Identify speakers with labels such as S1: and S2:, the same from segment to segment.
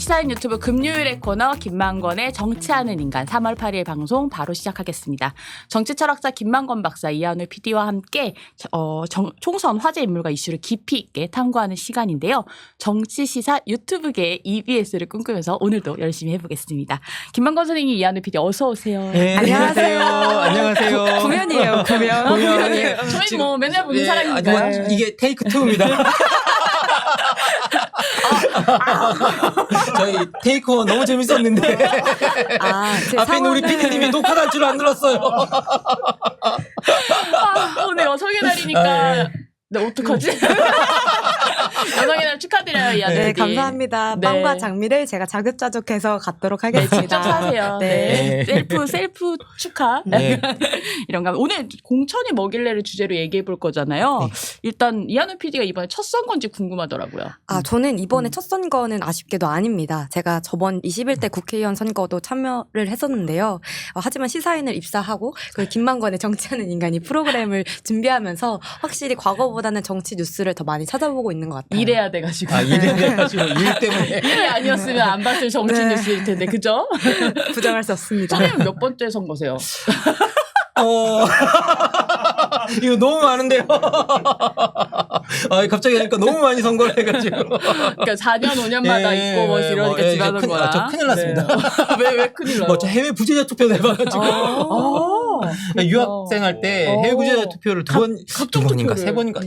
S1: 시사인 유튜브 금요일의 코너 김만권의 정치하는 인간 3월 8일 방송 바로 시작하겠습니다. 정치철학자 김만권 박사, 이한우 PD와 함께 총선 화제 인물과 이슈를 깊이 있게 탐구하는 시간인데요. 정치시사 유튜브계의 EBS를 꿈꾸면서 오늘도 열심히 해보겠습니다. 김만권 선생님, 이한우 PD 어서 오세요.
S2: 네, 안녕하세요. 안녕하세요.
S3: 구면이에요. 구면이에요.
S1: 저희 뭐 맨날 보는 사람이니까.
S2: 이게 테이크 2입니다. 저희 테이크 1 너무 재밌었는데 앞에 있는 우리 PD님이 녹화할 줄 안 들었어요.
S1: 오늘 여성의 날이니까 네, 어떡하지? 여성의 날 축하드려요, 이한우
S3: 네,
S1: PD.
S3: 감사합니다.
S1: 네.
S3: 빵과 장미를 제가 자급자족해서 갖도록
S1: 네,
S3: 하겠습니다.
S1: 직접 사세요. 네. 셀프 축하.
S2: 네.
S1: 이런 거. 오늘 공천이 뭐길래를 주제로 얘기해 볼 거잖아요.
S2: 네.
S1: 일단 이한우 PD가 이번에 첫 선거인지 궁금하더라고요.
S3: 저는 이번에 첫 선거는 아쉽게도 아닙니다. 제가 저번 21대 국회의원 선거도 참여를 했었는데요. 하지만 시사인을 입사하고 그 김만권의 정치하는 인간이 프로그램을 준비하면서 확실히 과거보다는 정치 뉴스를 더 많이 찾아보고 있는 것 같아요.
S1: 일해야 돼가지고.
S2: 이래가지고 일 때문에.
S1: 일이 아니었으면 안 봤을 정치
S3: 네.
S1: 뉴스일 텐데, 그죠?
S3: 부정할 수 없습니다.
S1: 선생님은 몇 번째 선거세요?
S2: 이거 너무 많은데요. 갑자기 하니까 너무 많이 선거를 해가지고.
S1: 그러니까 4년, 5년마다 있고 뭐 이러니까 지나는 거야.
S2: 저 큰일 났습니다.
S1: 네. 왜 큰일 나요?
S2: 저 해외 부재자 투표도 해봐가지고. 유학생할 때 해외 부재자 투표를 두 번인가 세 번인가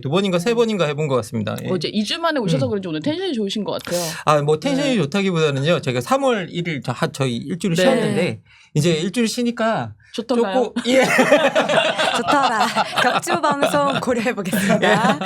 S2: 두 번인가 세 번인가 해본 것 같습니다. 예.
S1: 이제 2주 만에 오셔서 그런지 오늘 텐션이 좋으신 것 같아요.
S2: 텐션이 좋다기보다는요. 제가 3월 1일 저희 일주일
S1: 네.
S2: 쉬었는데 이제 일주일 쉬니까
S1: 좋던가요?
S3: 좋더라. 격주 방송 고려해보겠습니다.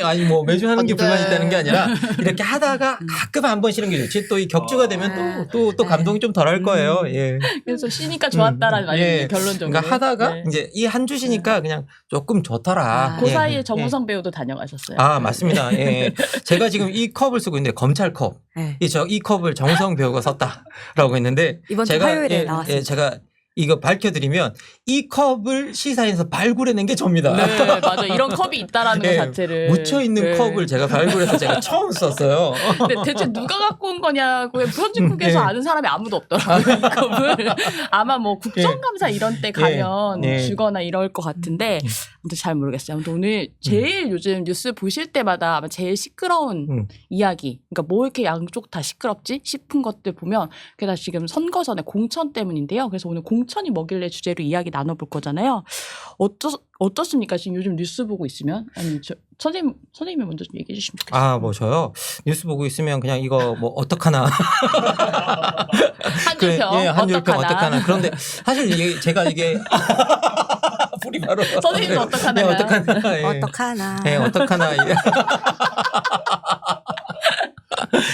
S2: 아니 뭐 매주 하는 게 불만이 있다는 게 아니라 이렇게 하다가 가끔 한 번 쉬는 게 좋지. 또 이 격주가 되면 또 감동이 좀 덜할 거예요. 예.
S1: 그래서 쉬니까 좋았다라는 말이 결론적으로.
S2: 그러니까 하다가
S1: 네.
S2: 이제 이 한 주 쉬니까 그냥 조금 좋더라.
S1: 그
S2: 예.
S1: 사이에 정우성 배우도 다녀가셨어요.
S2: 맞습니다. 예. 제가 지금 이 컵을 쓰고 있는데 검찰컵.
S3: 네.
S2: 이 컵을 정우성 배우가 썼다라고 했는데
S3: 이번 주 화요일에 나왔습니다.
S2: 제가 이거 밝혀드리면 이 컵을 시사에서 발굴해낸 게 접니다.
S1: 네, 맞아. 이런 컵이 있다라는 것 자체를.
S2: 묻혀있는 컵을 제가 발굴해서 제가 처음 썼어요.
S1: 근데 대체 누가 갖고 온 거냐고 편집국에서 아는 사람이 아무도 없더라고요. 이 컵을. 아마 뭐 국정감사 이런 때 가면 주거나 이럴 것 같은데 아무튼 잘 모르겠어요. 아무튼 오늘 제일 요즘 뉴스 보실 때마다 아마 제일 시끄러운 이야기, 그러니까 뭐 이렇게 양쪽 다 시끄럽지 싶은 것들 보면 그게 다 지금 선거 전에 공천 때문인데요. 그래서 오늘 공천이 뭐길래 주제로 이야기 나눠볼 거잖아요. 어떻습니까? 지금 요즘 뉴스 보고 있으면? 아니, 선생님이 먼저 좀 얘기해 주시면 좋겠어요.
S2: 저요? 뉴스 보고 있으면 그냥 이거 뭐 어떡하나.
S1: 한 줄평.
S2: 한 줄평 어떡하나. 그런데 사실 이게 불이 바로.
S1: 선생님도 어떡하나요?
S2: 어떡하나.
S3: 어떡하나.
S2: 네, 어떡하나.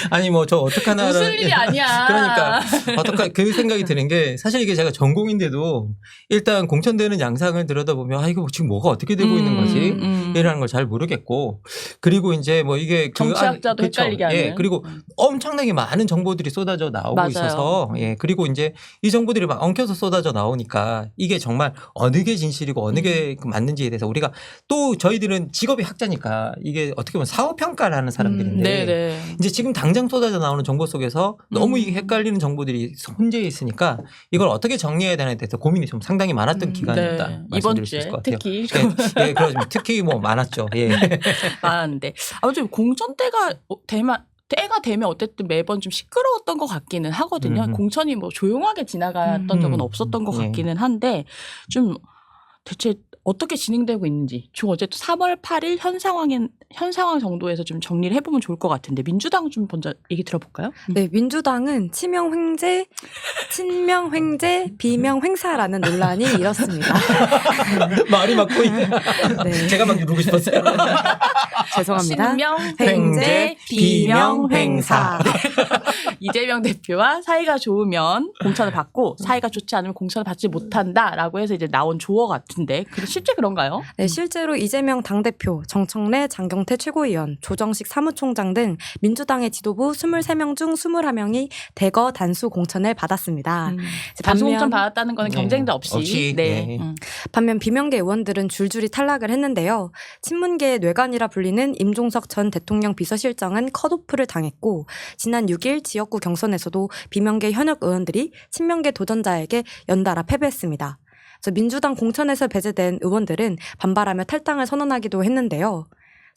S2: 아니 뭐 저 어떡하나.
S1: 웃을 일이 아니야.
S2: 그러니까 그 생각이 드는 게 사실 이게 제가 전공인데도 일단 공천되는 양상을 들여다보면 이거 지금 뭐가 어떻게 되고 있는 거지? 이라는 걸 잘 모르겠고, 그리고 이제 뭐 이게
S1: 정치학자도 헷갈리게 하는.
S2: 그리고 엄청나게 많은 정보들이 쏟아져 나오고
S1: 맞아요.
S2: 있어서 그리고 이제 이 정보들이 막 엉켜서 쏟아져 나오니까 이게 정말 어느 게 진실이고 어느 게 맞는지에 대해서 우리가 또 저희들은 직업이 학자니까 이게 어떻게 보면 사후 평가를 하는 사람들인데
S1: 네네.
S2: 이제 지금 당장 쏟아져 나오는 정보 속에서 너무 이게 헷갈리는 정보들이 혼재해 있으니까 이걸 어떻게 정리해야 되나에 대해서 고민이 좀 상당히 많았던 기간이었다.
S1: 네.
S2: 말씀드릴
S1: 이번
S2: 수
S1: 주에
S2: 있을 것 같아요.
S1: 특히.
S2: 네, 그렇습니다. 특히 뭐 많았죠. 예.
S1: 많은데 아무튼 공천 때가 되면 어쨌든 매번 좀 시끄러웠던 것 같기는 하거든요. 공천이 뭐 조용하게 지나갔던 적은 없었던 것 같기는 한데 좀 대체 어떻게 진행되고 있는지 좀 어쨌든 3월 8일 현 상황 정도에서 좀 정리를 해보면 좋을 것 같은데 민주당 좀 먼저 얘기 들어볼까요?
S3: 네, 민주당은 친명 횡재, 비명 횡사라는 논란이 일었습니다.
S2: 말이 맞고 있네.
S3: 네.
S2: 제가 막 누르고 싶었어요.
S3: 죄송합니다.
S1: 친명
S3: 횡재, 비명 횡사.
S1: 이재명 대표와 사이가 좋으면 공천을 받고 사이가 좋지 않으면 공천을 받지 못한다라고 해서 이제 나온 조어 같은데 그게 실제 그런가요?
S3: 네, 실제로 이재명 당대표, 정청래, 장경태 최고위원, 조정식 사무총장 등 민주당의 지도부 23명 중 21명이 대거 단수 공천을 받았습니다.
S1: 단수 공천 받았다는 거는 경쟁자 없이.
S2: 없이.
S1: 네.
S2: 네.
S3: 반면 비명계 의원들은 줄줄이 탈락을 했는데요. 친문계의 뇌관이라 불리는 임종석 전 대통령 비서실장은 컷오프를 당했고 지난 6일 지역구 경선에서도 비명계 현역 의원들이 친명계 도전자에게 연달아 패배했습니다. 그래서 민주당 공천에서 배제된 의원들은 반발하며 탈당을 선언하기도 했는데요.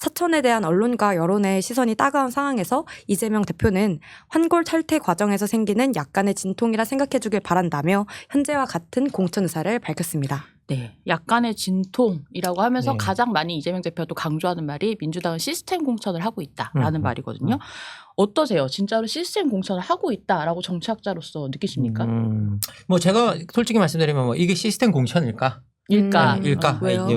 S3: 사천에 대한 언론과 여론의 시선이 따가운 상황에서 이재명 대표는 환골 탈퇴 과정에서 생기는 약간의 진통이라 생각해주길 바란다며 현재와 같은 공천 의사를 밝혔습니다.
S1: 네, 약간의 진통이라고 하면서
S2: 네.
S1: 가장 많이 이재명 대표도 강조하는 말이 민주당은 시스템 공천을 하고 있다라는 말이거든요. 어떠세요? 진짜로 시스템 공천을 하고 있다라고 정치학자로서 느끼십니까?
S2: 뭐 제가 솔직히 말씀드리면 뭐 이게 시스템 공천일까?
S1: 일까?
S2: 일까?
S3: 왜요?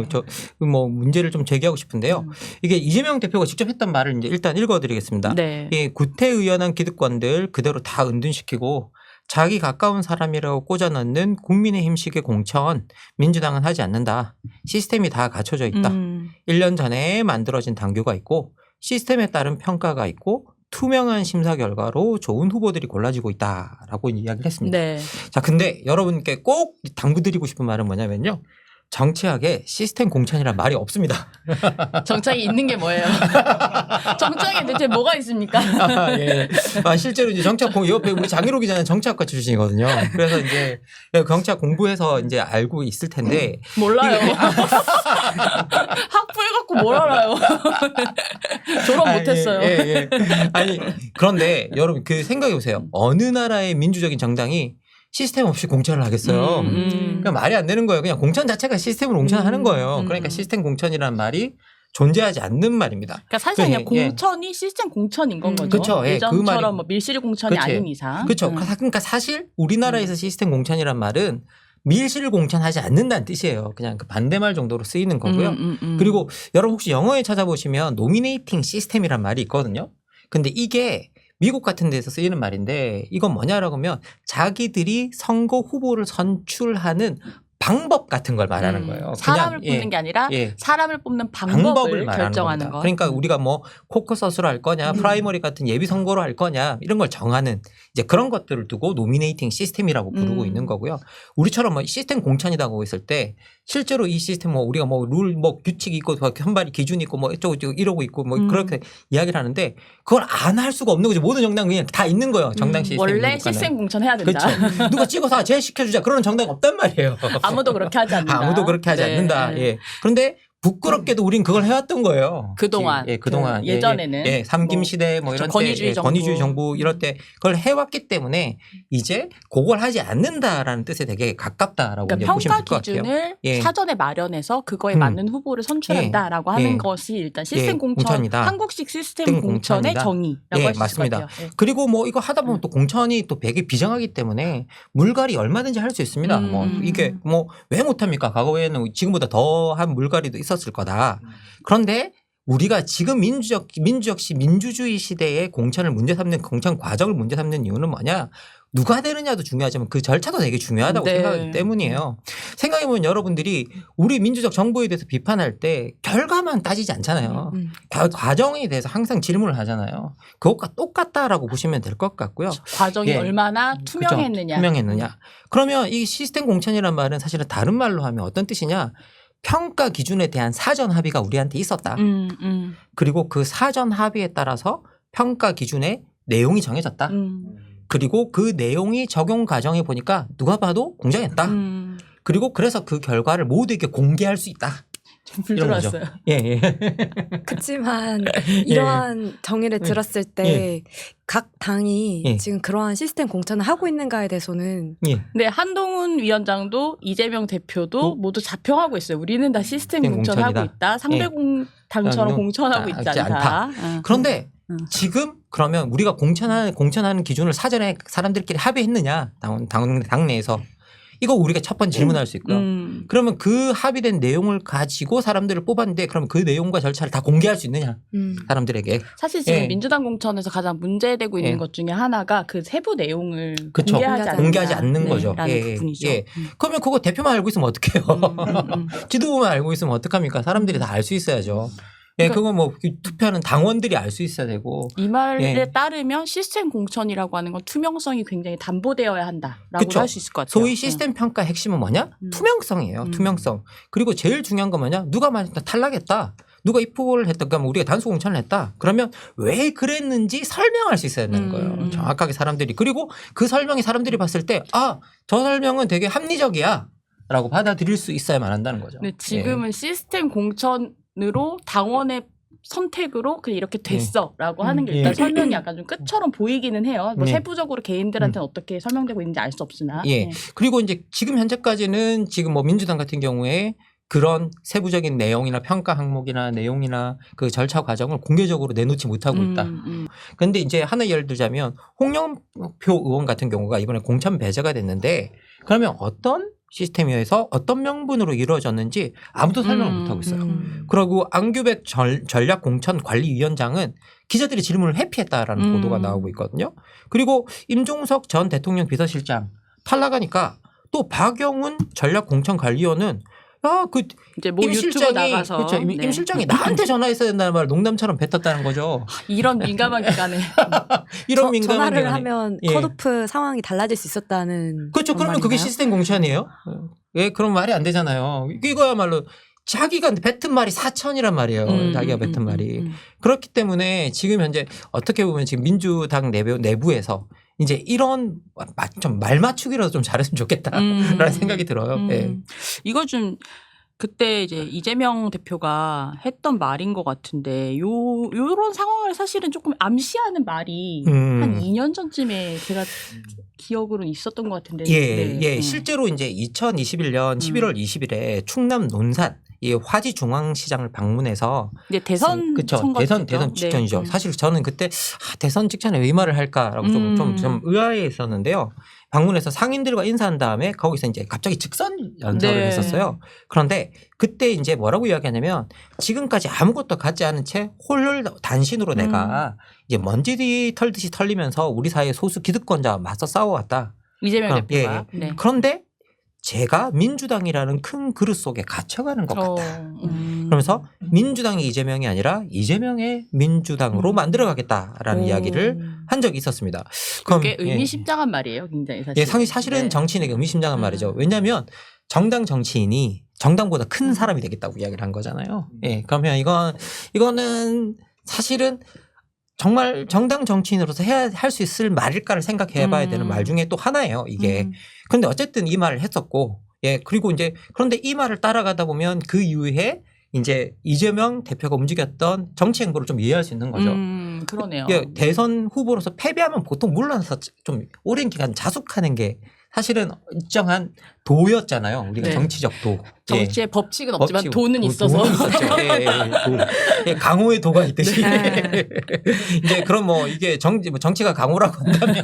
S2: 뭐 문제를 좀 제기하고 싶은데요. 이게 이재명 대표가 직접 했던 말을 이제 일단 읽어드리겠습니다.
S1: 네.
S2: 이 구태의연한 기득권들 그대로 다 은둔시키고 자기 가까운 사람이라고 꽂아 넣는 국민의힘식의 공천 민주당은 하지 않는다. 시스템이 다 갖춰져 있다. 1년 전에 만들어진 당규가 있고 시스템에 따른 평가가 있고 투명한 심사 결과로 좋은 후보들이 골라지고 있다라고 이야기를 했습니다.
S1: 네.
S2: 자, 근데 여러분께 꼭 당부드리고 싶은 말은 뭐냐면요. 정치학에 시스템 공천이란 말이 없습니다.
S1: 정착이 있는 게 뭐예요? 정착에 대체 뭐가 있습니까?
S2: 예. 실제로 이제 정치학 옆에 우리 장희로 기자는 정치학과 출신이거든요. 그래서 이제 정치학 공부해서 이제 알고 있을 텐데
S1: 몰라요. 학부해갖고 뭘 알아요? 졸업 못했어요.
S2: 예. 아니 그런데 여러분 그 생각해 보세요. 어느 나라의 민주적인 정당이 시스템 없이 공천을 하겠어요. 그러니까 말이 안 되는 거예요. 그냥 공천 자체가 시스템으로 공천하는 거예요. 그러니까 시스템 공천이라는 말이 존재하지 않는 말입니다.
S1: 그러니까 사실 그냥
S2: 예.
S1: 공천이 시스템 공천인 건 거죠.
S2: 그쵸. 예, 그
S1: 예전처럼
S2: 말이-
S1: 뭐 밀실 공천이
S2: 그치.
S1: 아닌 이상.
S2: 그렇죠. 그러니까 사실 우리나라에서 시스템 공천이란 말은 밀실 공천하지 않는다는 뜻이에요. 그냥 그 반대말 정도로 쓰이는 거고요. 그리고 여러분 혹시 영어에 찾아보시면 노미네이팅 시스템이란 말이 있거든요. 근데 이게 미국 같은 데서 쓰이는 말인데 이건 뭐냐라고 하면 자기들이 선거 후보를 선출하는 방법 같은 걸 말하는 거예요.
S1: 사람을
S2: 그냥,
S1: 뽑는 게 아니라
S2: 예.
S1: 사람을 뽑는 방법을
S2: 말하는
S1: 결정하는
S2: 겁니다.
S1: 거.
S2: 그러니까 우리가 뭐 코커서스로 할 거냐, 프라이머리 같은 예비 선거로 할 거냐 이런 걸 정하는 이제 그런 것들을 두고 노미네이팅 시스템이라고 부르고 있는 거고요. 우리처럼 뭐 시스템 공천이라고 했을 때 실제로 이 시스템 뭐 우리가 뭐 룰 뭐 규칙이 있고 현발이 기준이 있고 뭐 이쪽 이러고 있고 뭐 그렇게 이야기를 하는데 그걸 안 할 수가 없는 거죠. 모든 정당 그냥 다 있는 거예요. 정당 시스템.
S1: 원래 시스템 공천 해야 된다.
S2: 그렇죠. 누가 찍어서 제시켜주자 그런 정당 없단 말이에요.
S1: 아무도 그렇게 하지 않는다.
S2: 아무도 그렇게 하지
S1: 네.
S2: 않는다. 예. 그런데 부끄럽게도 우린 그걸 해왔던 거예요.
S1: 그동안.
S2: 예, 그동안.
S1: 그 예전에는.
S2: 예, 삼김
S1: 뭐
S2: 시대 뭐 이런
S1: 권위주의
S2: 때,
S1: 정부.
S2: 권위주의 정부 이럴 때 그걸 해왔기 때문에 이제 그걸 하지 않는다라는 뜻에 되게 가깝다라고
S1: 그러니까
S2: 이제 보시면 될
S1: 평가
S2: 것 같아요.
S1: 기준을
S2: 예.
S1: 사전에 마련해서 그거에 맞는 후보를 선출한다라고 하는
S2: 예.
S1: 것이 일단 시스템
S2: 예,
S1: 공천,
S2: 공천이다.
S1: 한국식 시스템
S2: 시스템
S1: 공천의
S2: 공천이다.
S1: 정의라고
S2: 예,
S1: 할 수 있을
S2: 맞습니다.
S1: 것 같아요. 예.
S2: 그리고 뭐 이거 하다 보면 또 공천이 또 되게 비정하기 때문에 물갈이 얼마든지 할 수 있습니다. 뭐 이게 뭐 왜 못합니까? 과거에는 지금보다 더한 물갈이도 있었을 거다. 그런데 우리가 지금 민주주의 시대에 공천을 문제 삼는 공천 과정을 문제 삼는 이유는 뭐냐? 누가 되느냐도 중요하지만 그 절차도 되게 중요하다고
S1: 네.
S2: 생각하기 때문이에요. 생각해보면 여러분들이 우리 민주적 정부에 대해서 비판할 때 결과만 따지지 않잖아요. 과정에 대해서 항상 질문을 하잖아요. 그것과 똑같다라고 보시면 될 것 같고요.
S1: 과정이
S2: 예.
S1: 얼마나
S2: 그죠?
S1: 투명했느냐.
S2: 투명했느냐. 그러면 이 시스템 공천이란 말은 사실은 다른 말로 하면 어떤 뜻이냐. 평가 기준에 대한 사전 합의가 우리한테 있었다. 그리고 그 사전 합의에 따라서 평가 기준의 내용이 정해졌다. 그리고 그 내용이 적용 과정에 보니까 누가 봐도 공정했다. 그리고 그래서 그 결과를 모두에게 공개할 수 있다.
S1: 불
S2: 이런 거죠.
S1: 들어왔어요.
S2: 예.
S3: 그렇지만 이러한 정의를 들었을 때 각 당이
S2: 예.
S3: 지금 그러한 시스템 공천을 하고 있는가에 대해서는
S2: 예.
S1: 네, 한동훈 위원장도 이재명 대표도 모두 자평하고 있어요. 우리는 다 시스템
S2: 시스템
S1: 공천하고
S2: 공천이다.
S1: 있다. 상대 당처럼 공천하고 있지
S2: 하지
S1: 않다.
S2: 그런데 지금 그러면 우리가 공천하는 기준을 사전에 사람들끼리 합의했느냐 당내에서 이거 우리가 첫 번째 질문할 수 있고요. 그러면 그 합의된 내용을 가지고 사람들을 뽑았는데 그럼 그 내용과 절차를 다 공개할 수 있느냐 사람들에게.
S1: 사실 지금
S2: 예.
S1: 민주당 공천에서 가장 문제되고 있는
S2: 예.
S1: 것 중에 하나가 그 세부 내용을
S2: 그쵸.
S1: 공개하지
S2: 않는
S1: 네,
S2: 거죠.
S1: 라는
S2: 예.
S1: 부분이죠.
S2: 예. 그러면 그거 대표만 알고 있으면 어떡해요. 지도부만 알고 있으면 어떡합니까? 사람들이 다 알 수 있어야죠. 예, 그거 뭐 투표하는 당원들이 알 수 있어야 되고.
S1: 이 말에
S2: 예.
S1: 따르면 시스템 공천이라고 하는 건 투명성이 굉장히 담보되어야 한다라고
S2: 그쵸.
S1: 할 수 있을 것 같아요.
S2: 소위 시스템 평가 핵심은 뭐냐? 투명성이에요. 투명성. 그리고 제일 중요한 건 뭐냐? 누가 만약 탈락했다. 누가 입후보를 했다. 그러면 우리가 단수 공천을 했다. 그러면 왜 그랬는지 설명할 수 있어야 되는 거예요. 정확하게 사람들이. 그리고 그 설명이 사람들이 봤을 때 아, 저 설명은 되게 합리적이야. 라고 받아들일 수 있어야만 한다는 거죠.
S1: 네, 지금은 시스템 공천으로 당원의 선택으로 그냥 이렇게 됐어라고 하는 게 일단 설명이 약간 좀 끝처럼 보이기는 해요. 뭐 세부적으로 개인들한테는 어떻게 설명되고 있는지 알 수 없으나.
S2: 예. 그리고 이제 지금 현재까지는 지금 뭐 민주당 같은 경우에 그런 세부적인 내용이나 평가 항목이나 내용이나 그 절차 과정을 공개적으로 내놓지 못하고 있다. 그런데 이제 하나 예를 들자면 홍영표 의원 같은 경우가 이번에 공천 배제가 됐는데 그러면 어떤 시스템에서 어떤 명분으로 이루어졌는지 아무도 설명을 못하고 있어요. 그리고 안규백 전략공천관리위원장은 기자들이 질문을 회피했다라는 보도가 나오고 있거든요. 그리고 임종석 전 대통령 비서실장 탈락하니까 또 박영훈 전략공천관리위원은
S1: 이제 뭐
S2: 임
S1: 유튜브
S2: 실장이
S1: 나가서
S2: 그렇죠. 임 실장이 나한테 전화했어야 된다는 말을 농담처럼 뱉었다는 거죠.
S1: 이런 민감한 기간에
S2: 이런 민감한
S3: 전화를
S2: 기간에.
S3: 하면
S2: 예.
S3: 컷오프 상황이 달라질 수 있었다는
S2: 그렇죠.
S3: 그런
S2: 그러면 그게
S3: 말인가요?
S2: 시스템 공천이에요? 예, 그런 말이 안 되잖아요. 이거야말로 자기가 뱉은 말이 4천이란 말이에요. 자기가 뱉은 말이. 그렇기 때문에 지금 현재 어떻게 보면 지금 민주당 내부에서 이제 이런 좀 말 맞추기라도 좀 잘했으면 좋겠다라는 생각이 들어요. 예.
S1: 이거 좀 그때 이제 이재명 대표가 했던 말인 것 같은데 요런 상황을 사실은 조금 암시하는 말이 한 2년 전쯤에 제가 기억으로는 있었던 것 같은데.
S2: 예, 예. 실제로 이제 2021년 11월 20일에 충남 논산 이 화지중앙시장을 방문해서
S1: 대선
S2: 그쵸.
S1: 선거
S2: 대선
S1: 때죠.
S2: 직전이죠.
S1: 네.
S2: 사실 저는 그때 대선 직전에 왜 이 말을 할까라고 좀 의아해했었는데요. 방문해서 상인들과 인사한 다음에 거기서 이제 갑자기 직선 연설을
S1: 네.
S2: 했었어요. 그런데 그때 이제 뭐라고 이야기하냐면 지금까지 아무것도 갖지 않은 채 홀단신으로 내가 이제 먼지 털듯이 털리면서 우리 사회 소수 기득권자와 맞서 싸워왔다.
S1: 이재명 대표가.
S2: 예.
S1: 네.
S2: 그런데 제가 민주당이라는 큰 그릇 속에 갇혀가는 것 같다. 그러면서 민주당이 이재명이 아니라 이재명의 민주당으로 만들어가겠다라는 이야기를 한 적이 있었습니다.
S1: 그게 의미심장한 말이에요, 굉장히 사실.
S2: 예, 사실은 정치인에게 의미심장한 말이죠. 왜냐하면 정당 정치인이 정당보다 큰 사람이 되겠다고 이야기를 한 거잖아요. 예, 그러면 이거는 사실은 정말 정당 정치인으로서 할 수 있을 말일까를 생각해 봐야 되는 말 중에 또 하나예요, 이게. 근데 어쨌든 이 말을 했었고, 예, 그리고 이제 그런데 이 말을 따라가다 보면 그 이후에 이제 이재명 대표가 움직였던 정치 행보를 좀 이해할 수 있는 거죠.
S1: 그러네요.
S2: 예, 대선 후보로서 패배하면 보통 물러나서 좀 오랜 기간 자숙하는 게 사실은 일정한 도였잖아요. 우리가
S1: 네.
S2: 정치적 도.
S1: 정치의
S2: 예.
S1: 법칙은 없지만 도는 있어서.
S2: 돈은 있었죠. 예, 강호의 도가 있듯이. 이제 그럼 뭐 이게 정치가 강호라고 한다면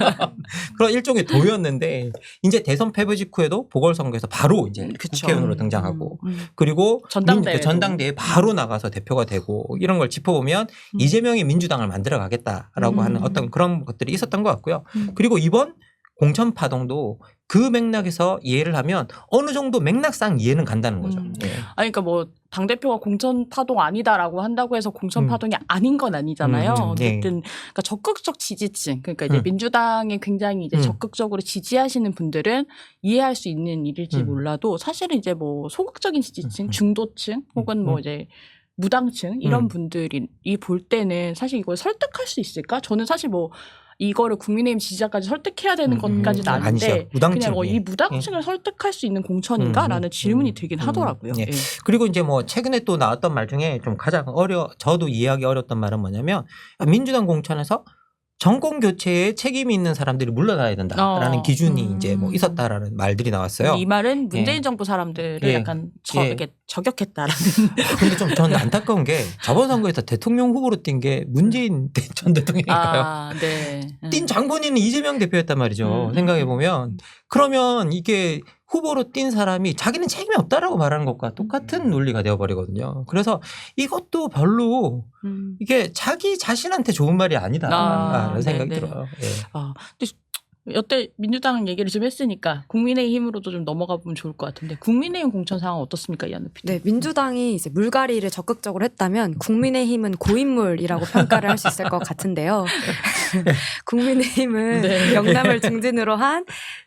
S2: 그런 일종의 도였는데 이제 대선 패배 직후에도 보궐선거에서 바로 이제 국회의원으로 등장하고 그리고 전당대회에 바로 나가서 대표가 되고 이런 걸 짚어보면 이재명이 민주당을 만들어 가겠다라고 하는 어떤 그런 것들이 있었던 것 같고요. 그리고 이번 공천 파동도 그 맥락에서 이해를 하면 어느 정도 맥락상 이해는 간다는 거죠. 예.
S1: 아니, 그러니까 뭐 당대표가 공천 파동 아니다라고 한다고 해서 공천 파동이 아닌 건 아니잖아요. 어쨌든 그러니까 적극적 지지층, 그러니까 이제 민주당에 굉장히 이제 적극적으로 지지하시는 분들은 이해할 수 있는 일일지 몰라도 사실은 이제 뭐 소극적인 지지층, 중도층 혹은 뭐 이제 무당층 이런 분들이 볼 때는 사실 이걸 설득할 수 있을까? 저는 사실 뭐 이거를 국민의힘 지지자까지 설득해야 되는 것까지는 아닌데 그냥 이 무당층을 설득할 수 있는 공천인가라는 질문이 들긴 하더라고요.
S2: 예. 그리고 이제 뭐 최근에 또 나왔던 말 중에 좀 가장 저도 이해하기 어려웠던 말은 뭐냐면 민주당 공천에서 정권 교체에 책임이 있는 사람들이 물러나야 된다라는 기준이 이제 뭐 있었다라는 말들이 나왔어요.
S1: 이 말은 문재인 정부 사람들을 약간 이렇게 저격했다라는.
S2: 근데 좀 전 안타까운 게 저번 선거에서 대통령 후보로 뛴 게 문재인 전 대통령인가요?
S1: 아, 네.
S2: 뛴 장본인은 이재명 대표였단 말이죠.
S1: 음.
S2: 생각해 보면 그러면 이게 후보로 뛴 사람이 자기는 책임이 없다라고 말하는 것과 똑같은 논리가 되어버리거든요. 그래서 이것도 별로 이게 자기 자신한테 좋은 말이 아니다라는 생각이
S1: 네네.
S2: 들어요. 예.
S1: 근데 여태 민주당 얘기를 좀 했으니까 국민의힘으로도 좀 넘어가 보면 좋을 것 같은데 국민의힘 공천 상황 어떻습니까, 이한우 PD?
S3: 네, 민주당이 이제 물갈이를 적극적으로 했다면 국민의힘은 고인물이라고 평가를 할 수 있을 것 같은데요. 국민의힘은
S1: 네.
S3: 영남을 중진으로 한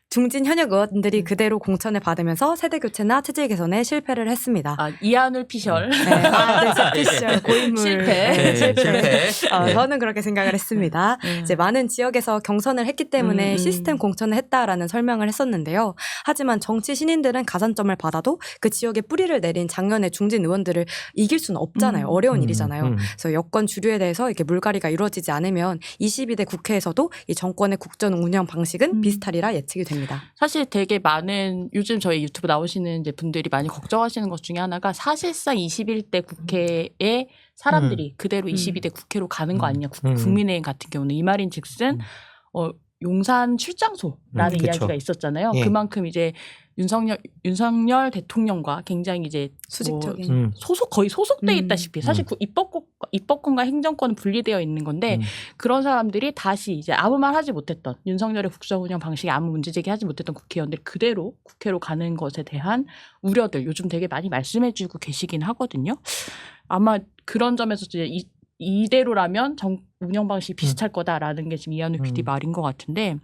S3: 중진 현역 의원들이 그대로 공천을 받으면서 세대 교체나 체질 개선에 실패를 했습니다.
S1: 이한울 피셜.
S3: 네, 피셜 고인물
S1: 실패.
S2: 네, 실패.
S3: 저는 그렇게 생각을 했습니다. 이제 많은 지역에서 경선을 했기 때문에 시스템 공천을 했다라는 설명을 했었는데요. 하지만 정치 신인들은 가산점을 받아도 그 지역에 뿌리를 내린 작년의 중진 의원들을 이길 수는 없잖아요. 어려운 일이잖아요. 그래서 여권 주류에 대해서 이렇게 물갈이가 이루어지지 않으면 22대 국회에서도 이 정권의 국정 운영 방식은 비슷하리라 예측이 됩니다.
S1: 사실 되게 많은 요즘 저희 유튜브 나오시는 이제 분들이 많이 걱정하시는 것 중에 하나가 사실상 21대 국회에 사람들이 그대로 22대 국회로 가는 거 아니냐. 국민의힘 같은 경우는 이 말인즉슨 용산 출장소라는
S2: 그쵸.
S1: 이야기가 있었잖아요.
S2: 예.
S1: 그만큼 이제 윤석열 대통령과 굉장히 이제
S3: 수직적인
S1: 거의 소속돼 있다시피 사실 그 입법권과 행정권은 분리되어 있는 건데 그런 사람들이 다시 이제 아무 말 하지 못했던 윤석열의 국정 운영 방식에 아무 문제 제기하지 못했던 국회의원들이 그대로 국회로 가는 것에 대한 우려들 요즘 되게 많이 말씀해주고 계시긴 하거든요. 아마 그런 점에서 이제 이대로라면 운영 방식이 비슷할 거다라는 게 지금 이한우 PD 말인 것 같은데.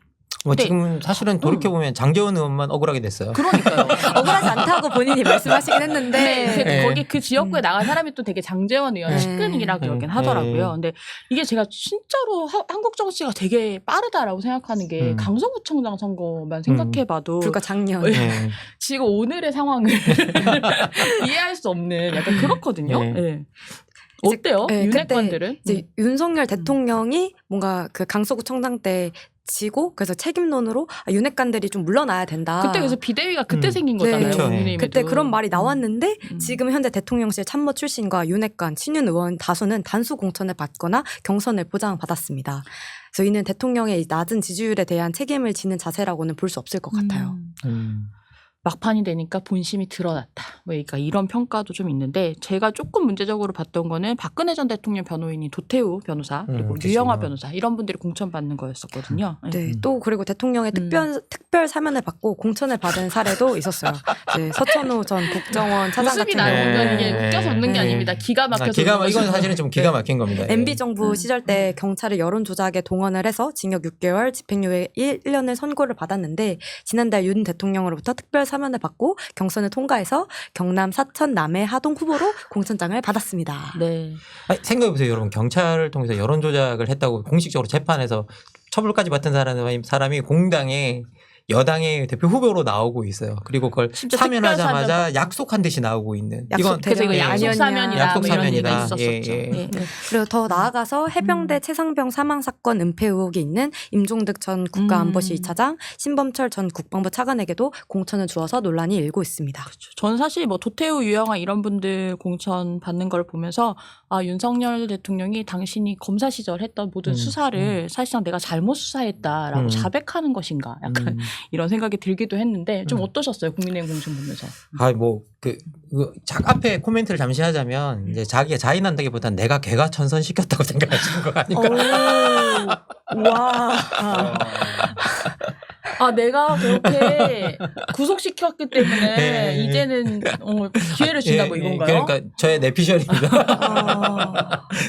S2: 뭐
S1: 근데
S2: 지금 사실은 돌이켜 보면 장제원 의원만 억울하게 됐어요.
S1: 그러니까요.
S3: 억울하지 않다고 본인이 말씀하시긴 했는데
S1: 네. 거기 그 지역구에 나간 사람이 또 되게 장제원 의원 측근이라 그러긴 하더라고요. 근데 이게 제가 진짜로 한국 정치가 되게 빠르다라고 생각하는 게 강서구청장 선거만 생각해봐도
S3: 불과 작년
S1: 지금 오늘의 상황을 이해할 수 없는 약간 그렇거든요.
S2: 네.
S1: 네. 어때요?
S3: 네,
S1: 윤핵관들은?
S3: 이제 윤석열 대통령이 뭔가 그 강서구청장 때 지고 그래서 책임론으로 윤핵관들이 좀 물러나야 된다.
S1: 그때 그래서 비대위가 그때 생긴 거잖아요.
S2: 그쵸.
S1: 국민의힘에도.
S3: 그때 그런 말이 나왔는데 지금 현재 대통령실 참모 출신과 윤핵관, 친윤 의원 다수는 단수 공천을 받거나 경선을 보장받았습니다. 그래서 이는 대통령의 낮은 지지율에 대한 책임을 지는 자세라고는 볼 수 없을 것 같아요.
S1: 막판이 되니까 본심이 드러났다. 그러니까 이런 평가도 좀 있는데 제가 조금 문제적으로 봤던 거는 박근혜 전 대통령 변호인이 도태우 변호사 그리고 유영하 변호사 이런 분들이 공천받는 거였었거든요.
S3: 네, 또 그리고 대통령의 특별 사면을 받고 공천을 받은 사례도 있었어요. 네, 서천후 전 국정원 차장
S1: 모습이
S3: 같은
S1: 나오면
S3: 경우
S1: 이게 웃겨서 웃는 게 아닙니다. 기가 막혀서
S2: 이건 사실은 좀 기가 막힌 겁니다.
S3: MB 정부 시절 때 경찰을 여론 조작에 동원을 해서 징역 6개월, 집행유예 1년을 선고를 받았는데 지난달 윤 대통령으로부터 특별 사면을 받고 경선을 통과해서 경남 사천 남해 하동 후보로 공천장을 받았습니다.
S1: 네.
S2: 생각해보세요, 여러분. 경찰을 통해서 여론 조작을 했다고 공식적으로 재판에서 처벌까지 받은 사람이 공당의 여당의 대표 후보로 나오고 있어요. 그리고 그걸 사면하자마자 약속한 듯이 나오고 있는.
S1: 그래서 이거 약속 사면이다. 뭐 이런 얘기가 있었었죠.
S2: 예.
S3: 그리고 더 나아가서 해병대 최상병 사망 사건 은폐 의혹이 있는 임종득 전 국가안보실 2차장, 신범철 전 국방부 차관에게도 공천을 주어서 논란이 일고 있습니다.
S1: 그렇죠. 저는 사실 뭐 도태우, 유영하 이런 분들 공천 받는 걸 보면서 윤석열 대통령이 당신이 검사 시절 했던 모든 수사를 사실상 내가 잘못 수사했다라고 자백하는 것인가 약간 이런 생각이 들기도 했는데 좀 어떠셨어요? 국민의힘 공천 보면서.
S2: 앞에 코멘트를 잠시 하자면 이제 자기가 자인한다기보다는 내가 개가 천선시켰다고 생각하시는 거 아닌가.
S3: 와.
S1: 내가 그렇게 구속시켰기 때문에 이제는 기회를 준다 뭐 이건가요?
S2: 그러니까 저의 내피셜입니다.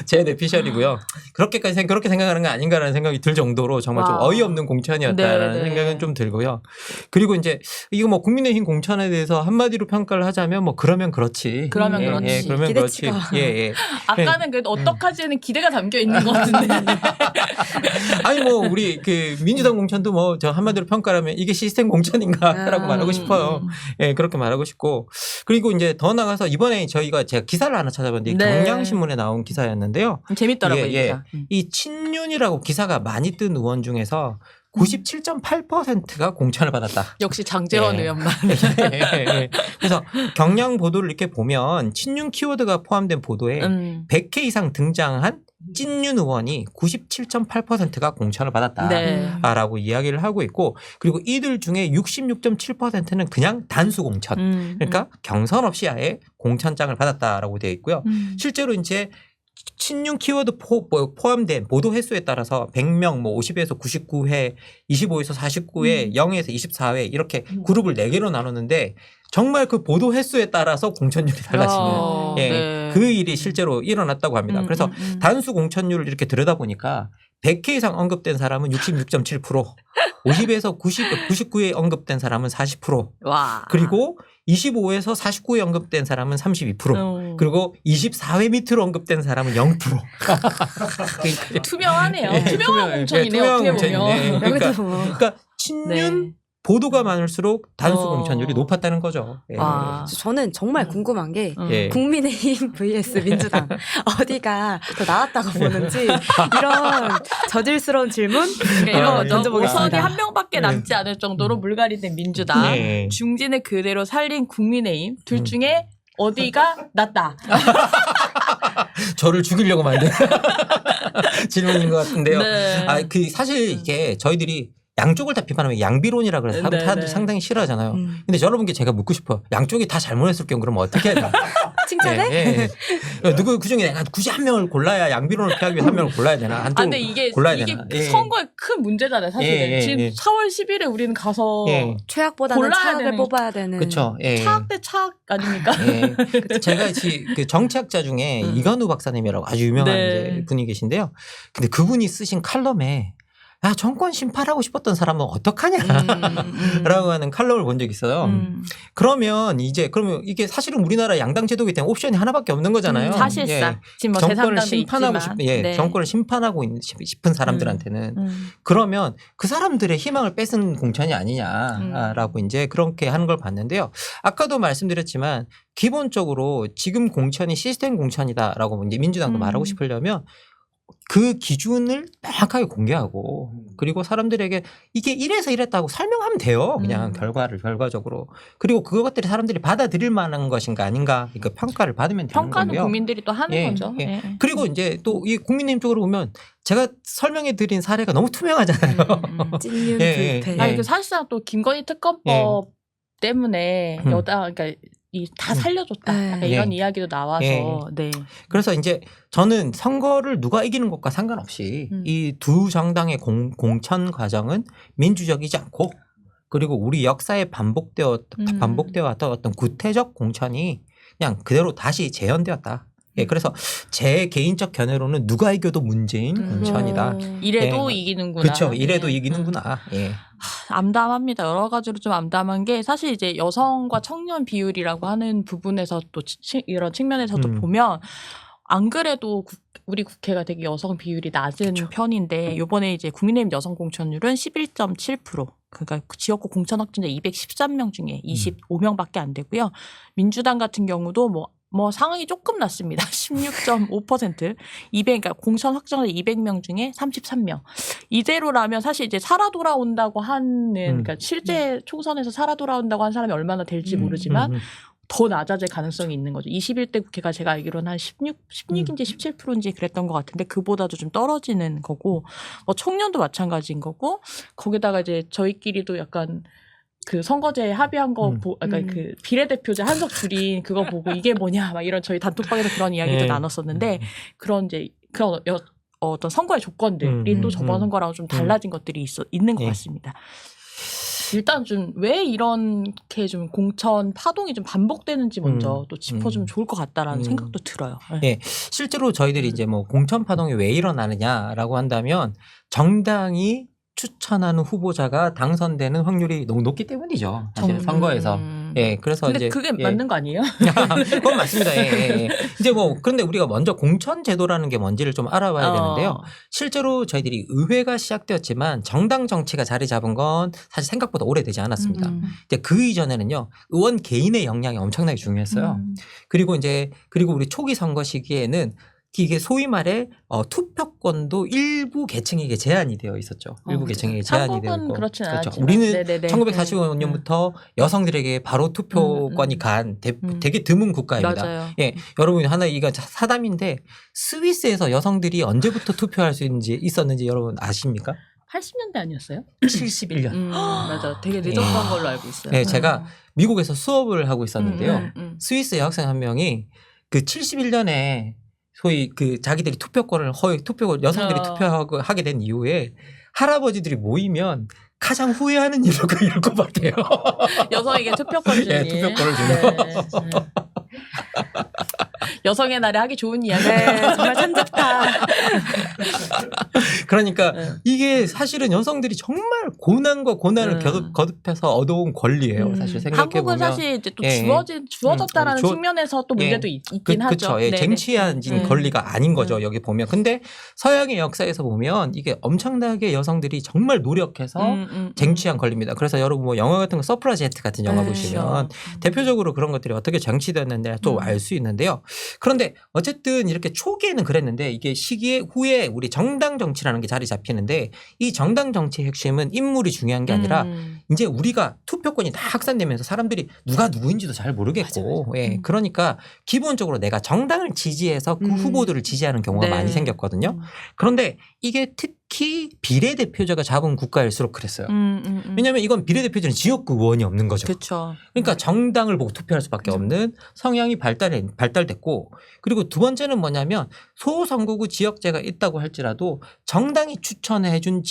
S2: 제 내피셜이고요. 그렇게 생각하는 거 아닌가라는 생각이 들 정도로 정말 좀 어이없는 공천이었다라는 생각은 좀 들고요. 그리고 이제 이거 뭐 국민의힘 공천에 대해서 한마디로 평가를 하자면 뭐 그러면 그렇지.
S1: 그러면 그렇지.
S2: 그러면 그렇지.
S1: 아까는 그래도 어떡하지는 기대가 담겨 있는 것 같은데.
S2: 아니 뭐 우리 그 민주당 공천도 뭐 저 한마디로 평가라면 이게 시스템 공천인가라고 말하고 싶어요. 그렇게 말하고 싶고 그리고 이제 더 나가서 이번에 제가 기사를 하나 찾아봤는데 경향신문에 나온 기사였는데요.
S1: 재밌더라고요.
S2: 이 친윤이라고 기사가 많이 뜬 의원 중에서 97.8%가 공천을 받았다.
S1: 역시 장재원
S2: 예.
S1: 의원만.
S2: 그래서 경향 보도를 이렇게 보면 친윤 키워드가 포함된 보도에 100회 이상 등장한 찐윤 의원이 97.8%가 공천을 받았다라고
S1: 네.
S2: 이야기를 하고 있고, 그리고 이들 중에 66.7%는 그냥 단수 공천, 그러니까 경선 없이 아예 공천장을 받았다라고 되어 있고요. 실제로 이제 친윤 키워드 포함된 보도 횟수에 따라서 100명, 뭐 50에서 99회, 25에서 49회, 0에서 24회 이렇게 그룹을 4개로 나눴는데 정말 그 보도 횟수에 따라서 공천율이 달라지는
S1: 네.
S2: 그 일이 실제로 일어났다고 합니다. 그래서 단수 공천율을 이렇게 들여다보니까 100회 이상 언급된 사람은 66.7%, 50에서 99회 언급된 사람은 40%,
S1: 와.
S2: 그리고 25에서 49회 언급된 사람은 32%, 그리고 24회 밑으로 언급된 사람은 0%.
S1: 투명하네요.
S2: 예,
S1: 투명한 공천이네요. 어떻게 보면.
S2: 그러니까 친윤
S1: 네.
S2: 보도가 많을수록 단수 공천율이 높았다는 거죠. 예.
S1: 와.
S3: 저는 정말 궁금한 게
S2: 예.
S3: 국민의힘 vs 민주당 어디가 더 나았다고 보는지 이런 저질스러운 질문
S1: 그러니까 이런
S2: 아,
S1: 거죠.
S3: 던져보겠습니다.
S1: 우선이 한 명밖에 남지 않을 정도로 물갈이된 민주당,
S2: 예.
S1: 중진을 그대로 살린 국민의힘, 둘 중에 어디가 낫다.
S2: 저를 죽이려고 만든 질문인 것 같은데요.
S1: 네.
S2: 사실 이게 저희들이 양쪽을 다 비판하면 양비론이라 그래서
S1: 네,
S2: 사람들이
S1: 네.
S2: 상당히 싫어하잖아요. 근데 여러분께 제가 묻고 싶어요. 양쪽이 다 잘못했을 경우 그러면 어떻게 해야 돼요?
S3: 칭찬해?
S2: 예, 예. 누구 그중에 내가 굳이 한 명을 골라야 양비론을 피하기 위해서 한 명을 골라야 되나? 한쪽을
S1: 근데 이게
S2: 골라야
S1: 이게
S2: 되나? 예.
S1: 선거의 큰 문제잖아요. 사실은
S2: 예, 예,
S1: 지금
S2: 예.
S1: 4월 10일에 우리는 가서
S2: 예.
S3: 최악보다는
S1: 골라야
S3: 차악을
S1: 되는
S3: 뽑아야 되는.
S2: 그렇죠. 예.
S1: 차악 대 차악 아닙니까?
S2: 예. 제가 그 정치학자 중에 이관우 박사님이라고 아주 유명한
S1: 네.
S2: 이제 분이 계신데요. 근데 그분이 쓰신 칼럼에 야, 정권 심판하고 싶었던 사람은 어떡하냐 라고 하는 칼럼을 본 적이 있어요. 그러면 이게 사실은 우리나라 양당 제도에 대한 옵션이 하나밖에 없는 거잖아요.
S1: 사실상 지금 뭐
S2: 정권을
S1: 제3당도
S2: 심판하고
S1: 있지만.
S2: 싶은 정권을 심판하고 싶은 사람들한테는 그러면 그 사람들의 희망을 뺏은 공천이 아니냐라고 이제 그렇게 하는 걸 봤는데요. 아까도 말씀드렸지만 기본적으로 지금 공천이 시스템 공천이다라고 이제 민주당도 말하고 싶으려면 그 기준을 명확하게 공개하고 그리고 사람들에게 이게 이래서 이랬다고 설명하면 돼요. 그냥 결과적으로. 그리고 그것들이 사람들이 받아들일 만한 것인가 아닌가 그 평가를 받으면 되는
S1: 평가는
S2: 거고요.
S1: 국민들이 또 하는
S2: 예,
S1: 거죠.
S2: 예.
S1: 예.
S2: 그리고 이제 또 이 국민의힘 쪽으로 보면 제가 설명해 드린 사례가 너무 투명하잖아요.
S3: 찐윤
S2: 예,
S3: 불패.
S2: 예.
S1: 아니 그 사실상 또 김건희 특검법 때문에 여당 그러니까 다 살려줬다. 약간 이런 이야기도 나와서 네.
S2: 그래서 이제 저는 선거를 누가 이기는 것과 상관없이 이 두 정당의 공천 과정은 민주적이지 않고 그리고 우리 역사에 반복되어 왔던 어떤 구태적 공천이 그냥 그대로 다시 재현되었다. 예, 그래서 제 개인적 견해로는 누가 이겨도 문재인 공천이다.
S1: 이래도
S2: 예.
S1: 이기는구나.
S2: 그렇죠. 이래도
S1: 예.
S2: 이기는구나. 예.
S1: 암담합니다. 여러 가지로 좀 암담한 게 사실 이제 여성과 청년 비율이라고 하는 부분에서 또 이런 측면에서도 보면 안 그래도 우리 국회가 되게 여성 비율이 낮은 편인데 요번에 이제 국민의힘 여성 공천율은 11.7%. 그러니까 지역구 공천 확진자 213명 중에 25명밖에 안 되고요. 민주당 같은 경우도 뭐 상황이 조금 낮습니다. 16.5%. 그러니까 공천 확정자 200명 중에 33명. 이대로라면 사실 이제 살아 돌아온다고 하는 그러니까 실제 총선에서 살아 돌아온다고 한 사람이 얼마나 될지 모르지만 더 낮아질 가능성이 있는 거죠. 21대 국회가 제가 알기로는 한 16인지 17%인지 그랬던 것 같은데 그보다도 좀 떨어지는 거고 청년도 마찬가지인 거고 거기다가 이제 저희끼리도 약간 그 선거제 합의한 거 그러니까 그 비례대표제 한석 줄인 그거 보고 이게 뭐냐 막 이런 저희 단톡방에서 그런 이야기도 나눴었는데 그런 이제 그런 어떤 선거의 조건들이 또 저번 선거랑 좀 달라진 것들이 있는 것 같습니다. 일단 좀 왜 이렇게 좀 공천 파동이 좀 반복되는지 먼저 또 짚어주면 좋을 것 같다라는 생각도 들어요.
S2: 네. 실제로 저희들이 이제 뭐 공천 파동이 왜 일어나느냐라고 한다면 정당이 추천하는 후보자가 당선되는 확률이 너무 높기 때문이죠. 사실 선거에서. 예, 그래서
S1: 근데
S2: 이제
S1: 그게 맞는 거 아니에요?
S2: 그건 맞습니다. 예. 이제 그런데 우리가 먼저 공천 제도라는 게 뭔지를 좀 알아봐야 되는데요. 실제로 저희들이 의회가 시작되었지만 정당 정치가 자리 잡은 건 사실 생각보다 오래되지 않았습니다. 이제 그 이전에는요, 의원 개인의 역량이 엄청나게 중요했어요. 그리고 우리 초기 선거 시기에는 이게 소위 말해 투표권도 일부 계층에게 제한이 되어 있었죠. 일부 계층에게 제한이 되어 있고.
S1: 그렇진
S2: 그렇죠.
S1: 않았지만.
S2: 우리는
S1: 네네네.
S2: 1945년부터 여성들에게 바로 투표권이 간 되게 드문 국가입니다.
S1: 맞아요.
S2: 예, 여러분 하나 이거 사담인데 스위스에서 여성들이 언제부터 투표할 수 있었는지 여러분 아십니까?
S1: 80년대 아니었어요?
S2: 71년.
S1: 맞아. 되게 늦었던 걸로 알고 있어요.
S2: 네, 제가 미국에서 수업을 하고 있었는데요. 스위스 여학생 한 명이 그 71년에 소위 그 자기들이 여성들이 투표하고 하게 된 이후에 할아버지들이 모이면 가장 후회하는 일로 그 일을 꼽았대요.
S1: 여성에게 투표권을 주니.
S2: 네, 투표권을 주는 거.
S1: 여성의 날에 하기 좋은 이야기.
S3: 네, 정말 참잡다.
S2: 그러니까
S1: 네.
S2: 이게 사실은 여성들이 정말 고난과 고난을
S1: 네.
S2: 거듭해서 얻어온 권리예요. 사실 생각해
S1: 한국은
S2: 보면.
S1: 사실 이제 또
S2: 예.
S1: 주어졌다라는 측면에서 또 문제도 있긴 하죠.
S2: 그렇죠. 예,
S1: 네네.
S2: 쟁취한 권리가 아닌 거죠. 여기 보면. 근데 서양의 역사에서 보면 이게 엄청나게 여성들이 정말 노력해서 쟁취한 권리입니다. 그래서 여러분 뭐 영화 같은 거 서프라제트 같은 영화
S3: 네.
S2: 보시면 대표적으로 그런 것들이 어떻게 쟁취됐는데 또 알 수 있는데요. 그런데 어쨌든 이렇게 초기에는 그랬는데 이게 시기에 후에 우리 정당 정치라는 게 자리 잡히는데 이 정당 정치의 핵심은 인물이 중요한 게 아니라 이제 우리가 투표권이 다 확산되면서 사람들이 누가 누구인지도 잘 모르겠고
S1: 맞아.
S2: 예, 그러니까 기본적으로 내가 정당을 지지해서 그 후보들을 지지하는 경우가
S1: 네.
S2: 많이 생겼거든요. 그런데 이게 특히 비례대표제가 잡은 국가일수록 그랬어요. 왜냐하면 이건 비례대표제는 지역구 의원이 없는 거죠.
S1: 그렇죠.
S2: 그러니까 정당을 보고 투표할 수밖에 없는 성향이 발달됐고 그리고 두 번째는 뭐냐면 소선거구 지역제가 있다고 할지라도 정당이 추천해 준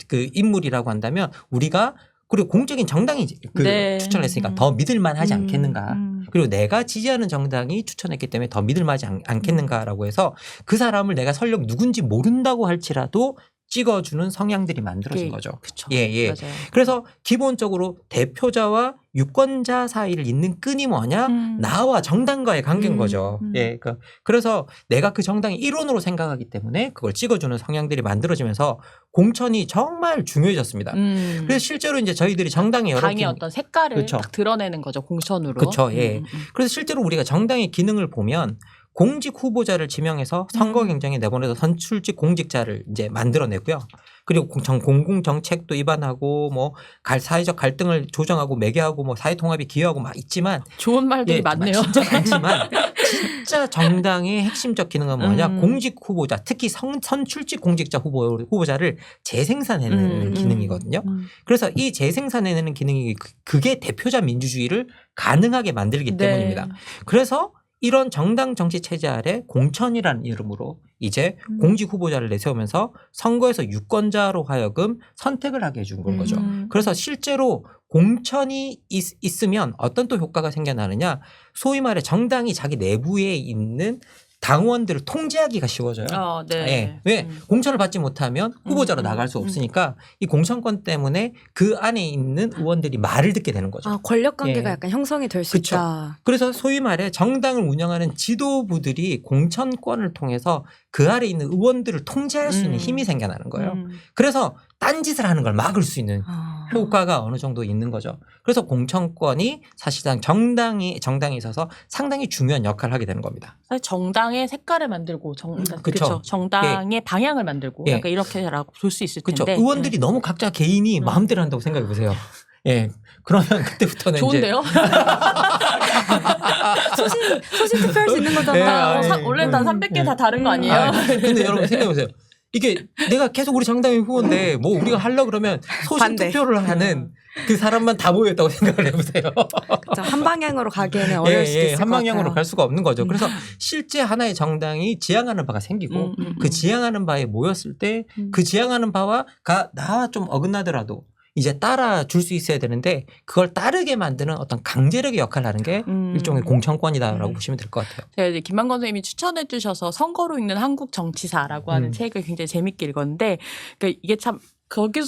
S2: 그 인물이라고 한다면 우리가 그리고 공적인 정당이
S1: 네.
S2: 추천을 했으니까 더 믿을만하지 않겠는가. 그리고 내가 지지하는 정당이 추천했기 때문에 더 믿을만하지 않겠는가라고 해서 그 사람을 내가 설령 누군지 모른다고 할지라도 찍어주는 성향들이 만들어진 거죠.
S1: 그렇죠.
S2: 예, 예.
S1: 맞아요.
S2: 그래서 기본적으로 대표자와 유권자 사이를 잇는 끈이 뭐냐? 나와 정당과의 관계인 거죠. 예. 그래서 내가 그 정당이 일원으로 생각하기 때문에 그걸 찍어주는 성향들이 만들어지면서 공천이 정말 중요해졌습니다. 그래서 실제로 이제 저희들이 정당의 여러
S1: 당의 어떤 색깔을
S2: 그렇죠.
S1: 딱 드러내는 거죠. 공천으로.
S2: 그렇죠. 예. 그래서 실제로 우리가 정당의 기능을 보면 공직 후보자를 지명해서 선거 경쟁에 내보내서 선출직 공직자를 이제 만들어내고요. 그리고 공공 정책도 입안하고 뭐 사회적 갈등을 조정하고 매개하고 뭐 사회 통합에 기여하고 막 있지만
S1: 좋은 말들이
S2: 예,
S1: 많네요.
S2: 진짜 많지만 진짜 정당의 핵심적 기능은 뭐냐? 공직 후보자, 특히 선출직 공직자 후보자를 재생산해내는 기능이거든요. 그래서 이 재생산해내는 기능이 그게 대표자 민주주의를 가능하게 만들기 때문입니다. 그래서 이런 정당 정치 체제 아래 공천이라는 이름으로 이제 공직 후보자를 내세우면서 선거에서 유권자로 하여금 선택을 하게 해준 건 거죠. 그래서 실제로 공천이 있으면 어떤 또 효과가 생겨나느냐. 소위 말해 정당이 자기 내부에 있는 당원들을 통제하기가 쉬워져요.
S1: 네.
S2: 예. 왜? 공천을 받지 못하면 후보자로 나갈 수 없으니까 이 공천권 때문에 그 안에 있는 의원들이 말을 듣게 되는 거죠.
S3: 아, 권력 관계가
S2: 예.
S3: 약간 형성이 될 수
S2: 그쵸.
S3: 있다.
S2: 그래서 소위 말해 정당을 운영하는 지도부들이 공천권을 통해서 그 아래 있는 의원들을 통제할 수 있는 힘이 생겨나는 거예요. 그래서 딴짓을 하는 걸 막을 수 있는 효과가 어느 정도 있는 거죠. 그래서 공천권이 사실상 정당에 있어서 상당히 중요한 역할을 하게 되는 겁니다.
S1: 사실 정당의 색깔을 만들고
S2: 그쵸.
S1: 그렇죠. 정당의 방향을 만들고
S2: 예.
S1: 약간 이렇게라고 볼 수 있을
S2: 그렇죠.
S1: 텐데.
S2: 의원들이 너무 각자 개인이 마음대로 한다고 생각해 보세요. 예. 그러면 그때부터는
S1: 좋은데요?
S3: 소신 투표할 수 있는 거잖아.
S2: 예,
S1: 원래 다 300개 다 다른 거 아니에요?
S2: 근데 여러분 생각해 보세요. 이게 내가 계속 우리 정당의 후보인데 뭐 우리가 하려고 그러면 소신
S3: 반대.
S2: 투표를 하는 그 사람만 다 모였다고 생각을 해보세요.
S3: 그쵸. 한 방향으로 가기에는 어려울 수도 있을
S2: 한
S3: 것
S2: 방향으로
S3: 같아요.
S2: 갈 수가 없는 거죠. 그래서 실제 하나의 정당이 지향하는 바가 생기고 그 지향하는 바에 모였을 때 그 지향하는 바와 나와 좀 어긋나더라도 이제 따라 줄 수 있어야 되는데 그걸 따르게 만드는 어떤 강제력의 역할을 하는 게 일종의 공천권이다라고 보시면 될 것 같아요.
S1: 제가 이제 김만건 선생님이 추천해 주셔서 선거로 읽는 한국 정치사라고 하는 책을 굉장히 재밌게 읽었는데 그러니까 이게 참 거기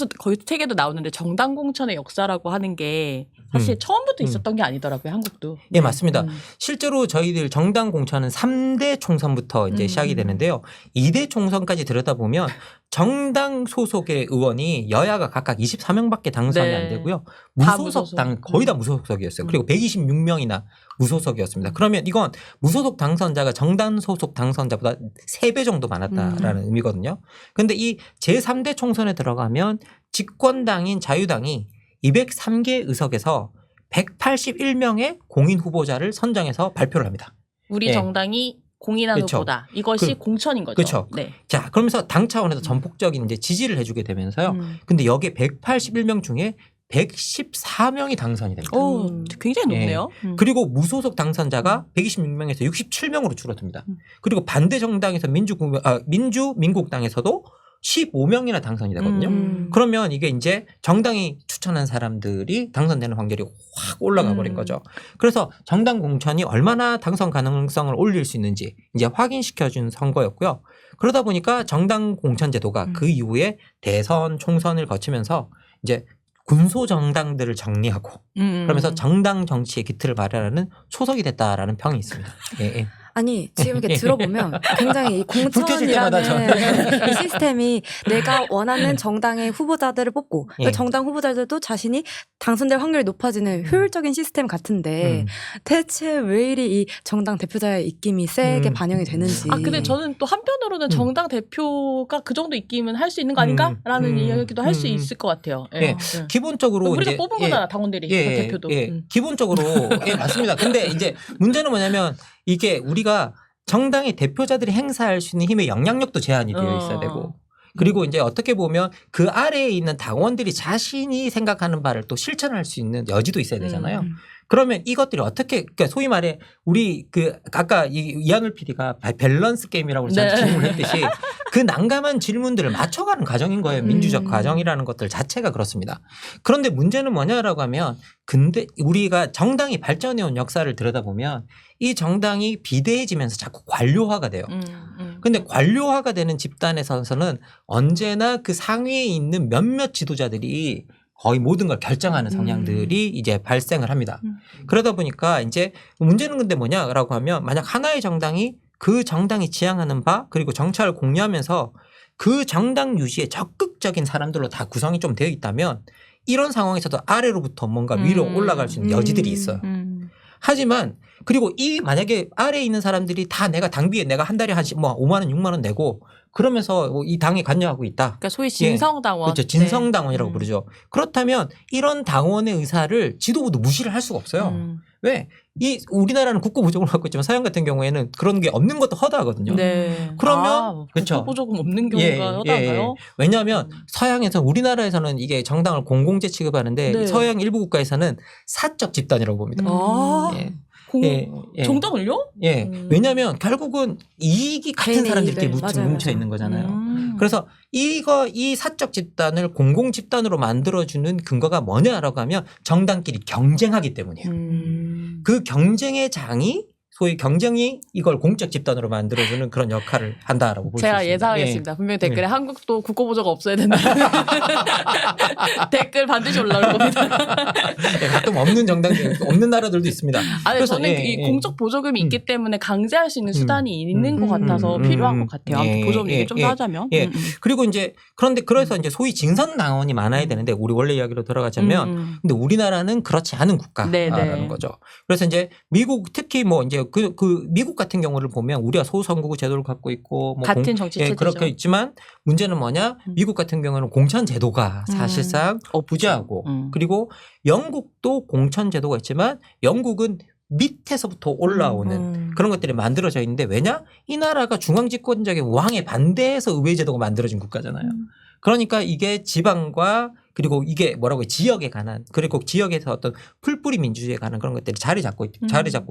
S1: 책에도 나오는데 정당 공천의 역사라고 하는 게 사실 처음부터 있었던 게 아니더라고요, 한국도.
S2: 예, 맞습니다. 실제로 저희들 정당 공천은 3대 총선부터 이제 시작이 되는데요. 2대 총선까지 들여다보면 정당 소속의 의원이 여야가 각각 24명밖에 당선이
S1: 네.
S2: 안 되고요.
S1: 다
S2: 무소속 당 거의 다 무소속이었어요. 그리고 126명이나 무소속이었습니다. 그러면 이건 무소속 당선자가 정당 소속 당선자보다 3배 정도 많았다라는 의미거든요. 그런데 이 제3대 총선에 들어가면 집권당인 자유당이 203개 의석에서 181명의 공인 후보자를 선정해서 발표를 합니다.
S1: 우리
S2: 예.
S1: 정당이 공인한
S2: 그렇죠.
S1: 후보다. 이것이 공천인 거죠.
S2: 그렇죠.
S1: 네.
S2: 자, 그러면서 당 차원에서 전폭적인 이제 지지를 해주게 되면서요. 근데 여기에 181명 중에 114명이 당선이 됩니다.
S1: 오, 굉장히 높네요.
S2: 그리고 무소속 당선자가 126명에서 67명으로 줄어듭니다. 그리고 반대 정당에서 민국당에서도 15명이나 당선이 되거든요. 그러면 이게 이제 정당이 추천한 사람들이 당선되는 확률이 확 올라가 버린 거죠. 그래서 정당 공천이 얼마나 당선 가능성을 올릴 수 있는지 이제 확인시켜준 선거였고요. 그러다 보니까 정당 공천 제도가 그 이후에 대선, 총선을 거치면서 이제 군소 정당들을 정리하고 그러면서 정당 정치의 기틀을 마련하는 초석이 됐다라는 평이 있습니다. 예, 예.
S3: 아니 지금 이렇게 들어보면 굉장히 이
S2: 불 켜질 때마다
S3: 공천이라는 이 시스템이 내가 원하는 정당의 후보자들을 뽑고 그
S2: 예.
S3: 정당 후보자들도 자신이 당선될 확률이 높아지는 효율적인 시스템 같은데 대체 왜 이리 이 정당 대표자의 입김이 세게 반영이 되는지.
S1: 아 근데 저는 또 한편으로는 정당 대표가 그 정도 입김은 할 수 있는 거 아닌가라는 이야기도 할 수 있을 것 같아요. 예.
S2: 예. 기본적으로
S1: 우리가
S2: 이제
S1: 뽑은 거잖아 당원들이 그 대표도.
S2: 기본적으로 예, 맞습니다. 근데 이제 문제는 뭐냐면 이게 우리가 정당의 대표자들이 행사할 수 있는 힘의 영향력도 제한이 되어 있어야 되고 그리고 이제 어떻게 보면 그 아래에 있는 당원들이 자신이 생각하는 바를 또 실천할 수 있는 여지도 있어야 되잖아요. 그러면 이것들이 어떻게 그러니까 소위 말해 우리 그 아까 이한울 PD가 밸런스 게임이라고 저한테 질문을 했듯이 그 난감한 질문들을 맞춰가는 과정인 거예요. 민주적 과정이라는 것들 자체가 그렇습니다. 그런데 문제는 뭐냐라고 하면 근데 우리가 정당이 발전해온 역사를 들여다보면 이 정당이 비대해지면서 자꾸 관료화가 돼요. 근데 관료화가 되는 집단에서는 언제나 그 상위에 있는 몇몇 지도자들이 거의 모든 걸 결정하는 성향들이 이제 발생을 합니다. 그러다 보니까 이제 문제는 근데 뭐냐라고 하면 만약 하나의 정당이 그 정당이 지향하는 바 그리고 정책을 공유하면서 그 정당 유지에 적극적인 사람들로 다 구성이 좀 되어 있다면 이런 상황에서도 아래로부터 뭔가 위로 올라갈 수 있는 여지들이 있어요. 하지만 그리고 이 만약에 아래에 있는 사람들이 다 내가 당비에 내가 한 달에 한 5만 원, 6만 원 내고 그러면서 이 당에 관여하고 있다.
S1: 그러니까 소위 진성당원.
S2: 그렇죠. 진성당원이라고 부르죠. 그렇다면 이런 당원의 의사를 지도부도 무시를 할 수가 없어요. 왜? 이 우리나라는 국고보조금을 갖고 있지만 서양 같은 경우에는 그런 게 없는 것도 허다하거든요.
S1: 네.
S2: 그러면 그렇죠.
S1: 국고보조금 없는 경우가 허다가요?
S2: 왜냐하면 서양에서 우리나라에서는 이게 정당을 공공재 취급하는데
S1: 네.
S2: 서양 일부 국가에서는 사적 집단이라고 봅니다. 예.
S1: 정당을요?
S2: 예. 왜냐하면 결국은 이익이 같은
S3: 개인의
S2: 사람들끼리
S3: 이익을. 맞아요,
S2: 뭉쳐 있는 거잖아요. 그래서 이 사적 집단을 공공 집단으로 만들어주는 근거가 뭐냐라고 하면 정당끼리 경쟁하기 때문이에요. 그 경쟁의 장이 소위 경쟁이 이걸 공적 집단으로 만들어주는 그런 역할을 한다라고 볼 수 있습니다.
S1: 제가 예상하겠습니다. 분명히 댓글에 한국도 국고보조가 없어야 된다. 댓글 반드시 올라올 겁니다.
S2: 가끔 없는 정당들, 없는 나라들도 있습니다.
S1: 아니,
S2: 그래서
S1: 저는 이 공적 보조금이 있기 때문에 강제할 수 있는 수단이 있는 것 같아서 필요한 것 같아요. 아무튼 보조금 얘기 좀 더 하자면.
S2: 그리고 이제 그런데 그래서 이제 소위 진선 당원이 많아야 되는데 우리 원래 이야기로 돌아가자면 근데 우리나라는 그렇지 않은 국가라는 거죠. 그래서 이제 미국 특히 뭐 이제 그 미국 같은 경우를 보면 우리가 소선거구 제도를 갖고 있고 뭐
S1: 같은 정치 체제죠.
S2: 그렇게 있지만 문제는 뭐냐? 미국 같은 경우는 공천 제도가 사실상 부재하고 그리고 영국도 공천 제도가 있지만 영국은 밑에서부터 올라오는 그런 것들이 만들어져 있는데 왜냐? 이 나라가 중앙집권적인 왕에 반대해서 의회 제도가 만들어진 국가잖아요. 그러니까 이게 지방과 그리고 이게 뭐라고 지역에 관한 그리고 지역에서 어떤 풀뿌리 민주주의에 관한 그런 것들이 자리 잡고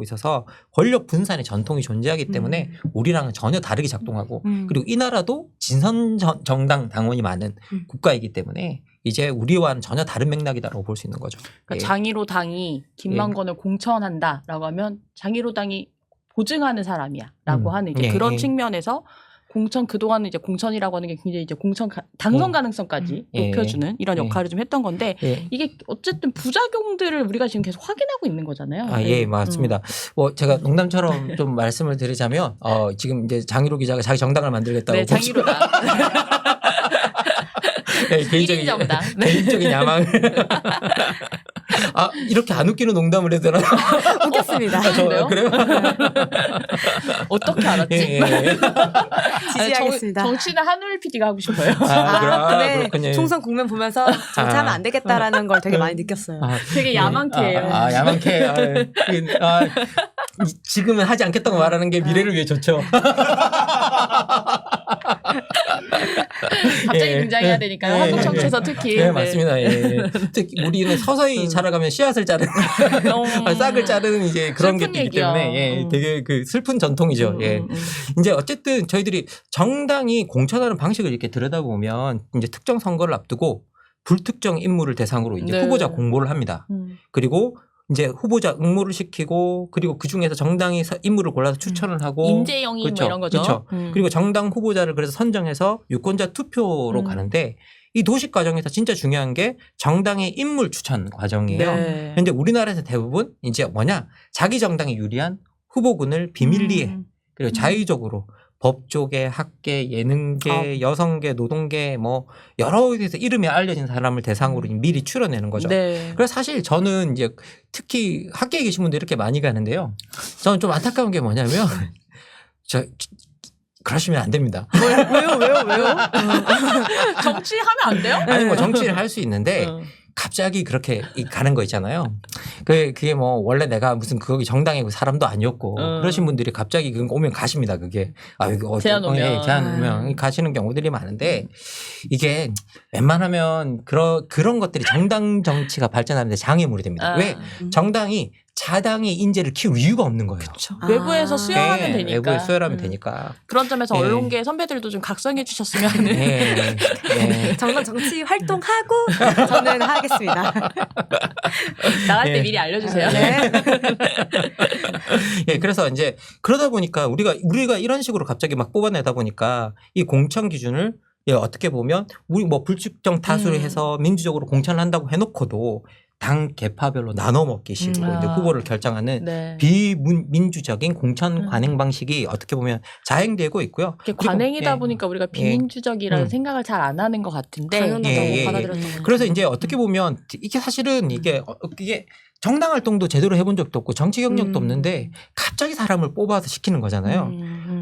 S2: 있어서 권력 분산의 전통이 존재하기 때문에 우리랑은 전혀 다르게 작동하고 그리고 이 나라도 진선 정당 당원이 많은 국가이기 때문에 이제 우리와는 전혀 다른 맥락이다라고 볼 수 있는 거죠.
S1: 그러니까 장의로 당이 김만권을 공천한다라고 하면 장의로 당이 보증하는 사람이야라고 하는 이제 그런 측면에서 공천 그동안은 이제 공천이라고 하는 게 굉장히 이제 당선 가능성까지 높여주는 이런 역할을 좀 했던 건데 이게 어쨌든 부작용들을 우리가 지금 계속 확인하고 있는 거잖아요.
S2: 예, 맞습니다. 뭐 제가 농담처럼 좀 말씀을 드리자면 지금 이제 장희로 기자가 자기 정당을 만들겠다고
S1: 네, 장희로다.
S2: 네,
S1: 1인 정당. 네.
S2: 개인적인 야망. 아, 이렇게 안 웃기는 농담을 해도 되나?
S3: 웃겼습니다.
S1: 그래요?
S2: 그래요?
S1: 어떻게 알았지?
S2: 예, 예.
S3: 지지하겠습니다.
S1: 정치는 한울 PD가 하고 싶어요.
S3: 네.
S2: 그렇군요.
S3: 총선 국면 보면서 정치하면 안 되겠다라는 걸 되게 많이 느꼈어요.
S1: 되게 야만케예요.
S2: 야만케. 지금은 하지 않겠다고 말하는 게 미래를 위해 좋죠.
S1: 갑자기
S2: 예.
S1: 등장해야 되니까요.
S2: 예.
S1: 한국 정치에서 특히.
S2: 네, 맞습니다. 예. 특히 우리는 서서히 자라가면 씨앗을 자르는 싹을 자르는 이제 그런 게
S1: 슬픈
S2: 있기
S1: 얘기야.
S2: 때문에 예, 되게 그 슬픈 전통이죠. 예. 이제 어쨌든 저희들이 정당이 공천하는 방식을 이렇게 들여다보면 이제 특정 선거를 앞두고 불특정 인물을 대상으로 이제
S1: 네.
S2: 후보자 공모를 합니다. 그리고 이제 후보자 응모를 시키고 그리고 그 중에서 정당이 인물을 골라서 추천을 하고
S1: 인재영입
S2: 그렇죠.
S1: 뭐 이런 거죠.
S2: 그렇죠. 그리고 정당 후보자를 그래서 선정해서 유권자 투표로 가는데 이 도식 과정에서 진짜 중요한 게 정당의 인물 추천 과정이에요.
S1: 네.
S2: 현재 우리나라에서 대부분 이제 뭐냐 자기 정당에 유리한 후보군을 비밀리에 그리고 자의적으로 법조계, 학계, 예능계, 여성계, 노동계 뭐 여러 개에서 이름이 알려진 사람을 대상으로 미리 추려내는 거죠.
S1: 네.
S2: 그래서 사실 저는 이제 특히 학계에 계신 분들 이렇게 많이 가는데요. 저는 좀 안타까운 게 뭐냐면 그러시면 안 됩니다.
S1: 왜요? 정치하면 안 돼요?
S2: 아니 뭐 정치를 할 수 있는데 갑자기 그렇게 가는 거 있잖아요. 그게 뭐 원래 내가 무슨 그거 정당이고 사람도 아니었고 그러신 분들이 갑자기 그거 오면 가십니다. 그게
S1: 제안 오면.
S2: 제안 오면 가시는 경우들이 많은데 이게 웬만하면 그런 것들이 정당 정치가 발전하는데 장애물이 됩니다. 왜 정당이 자당의 인재를 키울 이유가 없는 거예요.
S1: 외부에서 수혈하면 되니까.
S2: 외부에 수혈하면 되니까.
S1: 그런 점에서
S2: 네.
S1: 언론계 선배들도 좀 각성해 주셨으면 하는.
S2: 네. 네.
S3: 정당 정치 활동하고 저는 하겠습니다.
S1: 나갈 때
S2: 네.
S1: 미리 알려주세요.
S3: 네.
S2: 예, 그래서 이제 그러다 보니까 우리가 이런 식으로 갑자기 막 뽑아내다 보니까 이 공천 기준을 예, 어떻게 보면 우리 뭐 불특정 다수를 해서 민주적으로 공천을 한다고 해놓고도 당 계파별로 나눠 먹기 식으로 이제 후보를 결정하는
S1: 네.
S2: 비민주적인 공천 관행 방식이 어떻게 보면 자행되고 있고요.
S1: 그게 관행이다
S2: 예.
S1: 보니까 우리가 비민주적이라는 생각을 잘 안 하는 것 같은데.
S3: 당연하다고
S2: 예.
S3: 받아들였던 거죠.
S2: 그래서 이제 어떻게 보면 이게 사실은 이게 정당 활동도 제대로 해본 적도 없고 정치 경력도 없는데 갑자기 사람을 뽑아서 시키는 거잖아요.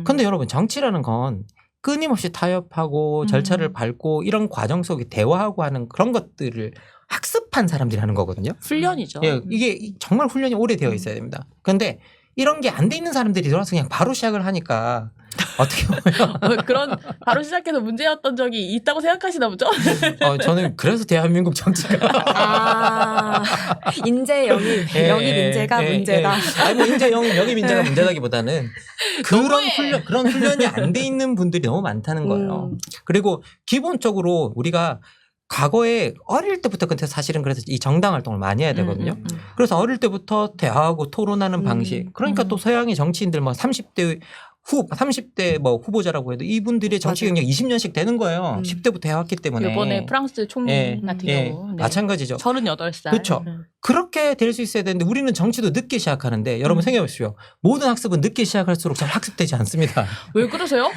S2: 근데 여러분 정치라는 건 끊임없이 타협하고 절차를 밟고 이런 과정 속에 대화하고 하는 그런 것들을 학습한 사람들이 하는 거거든요.
S1: 훈련이죠.
S2: 예, 이게 정말 훈련이 오래되어 있어야 됩니다. 그런데 이런 게 안 돼 있는 사람들이 들어와서 그냥 바로 시작을 하니까 어떻게 보면
S1: 그런 바로 시작해서 문제였던 적이 있다고 생각하시나 보죠?
S2: 저는 그래서 대한민국 정치가
S3: 인재 영입 인재가 문제다.
S2: 아니 뭐 인재 영입 인재가 문제라기보다는
S1: 너무해.
S2: 그런 훈련이 안 돼 있는 분들이 너무 많다는 거예요. 그리고 기본적으로 우리가 과거에 어릴 때부터 근데 사실은 그래서 이 정당 활동을 많이 해야 되거든요. 그래서 어릴 때부터 대화하고 토론하는 방식. 그러니까 또 서양의 정치인들 뭐 30대 뭐 후보자라고 해도 이분들의 정치 경력 20년씩 되는 거예요. 10대부터 해왔기 때문에.
S1: 이번에 프랑스 총리
S2: 예.
S1: 같은
S2: 예.
S1: 경우. 네.
S2: 마찬가지죠.
S1: 38살.
S2: 그렇죠. 그렇게 될 수 있어야 되는데 우리는 정치도 늦게 시작하는데 여러분 생각해 보십시오. 모든 학습은 늦게 시작할수록 잘 학습되지 않습니다.
S1: 왜 그러세요?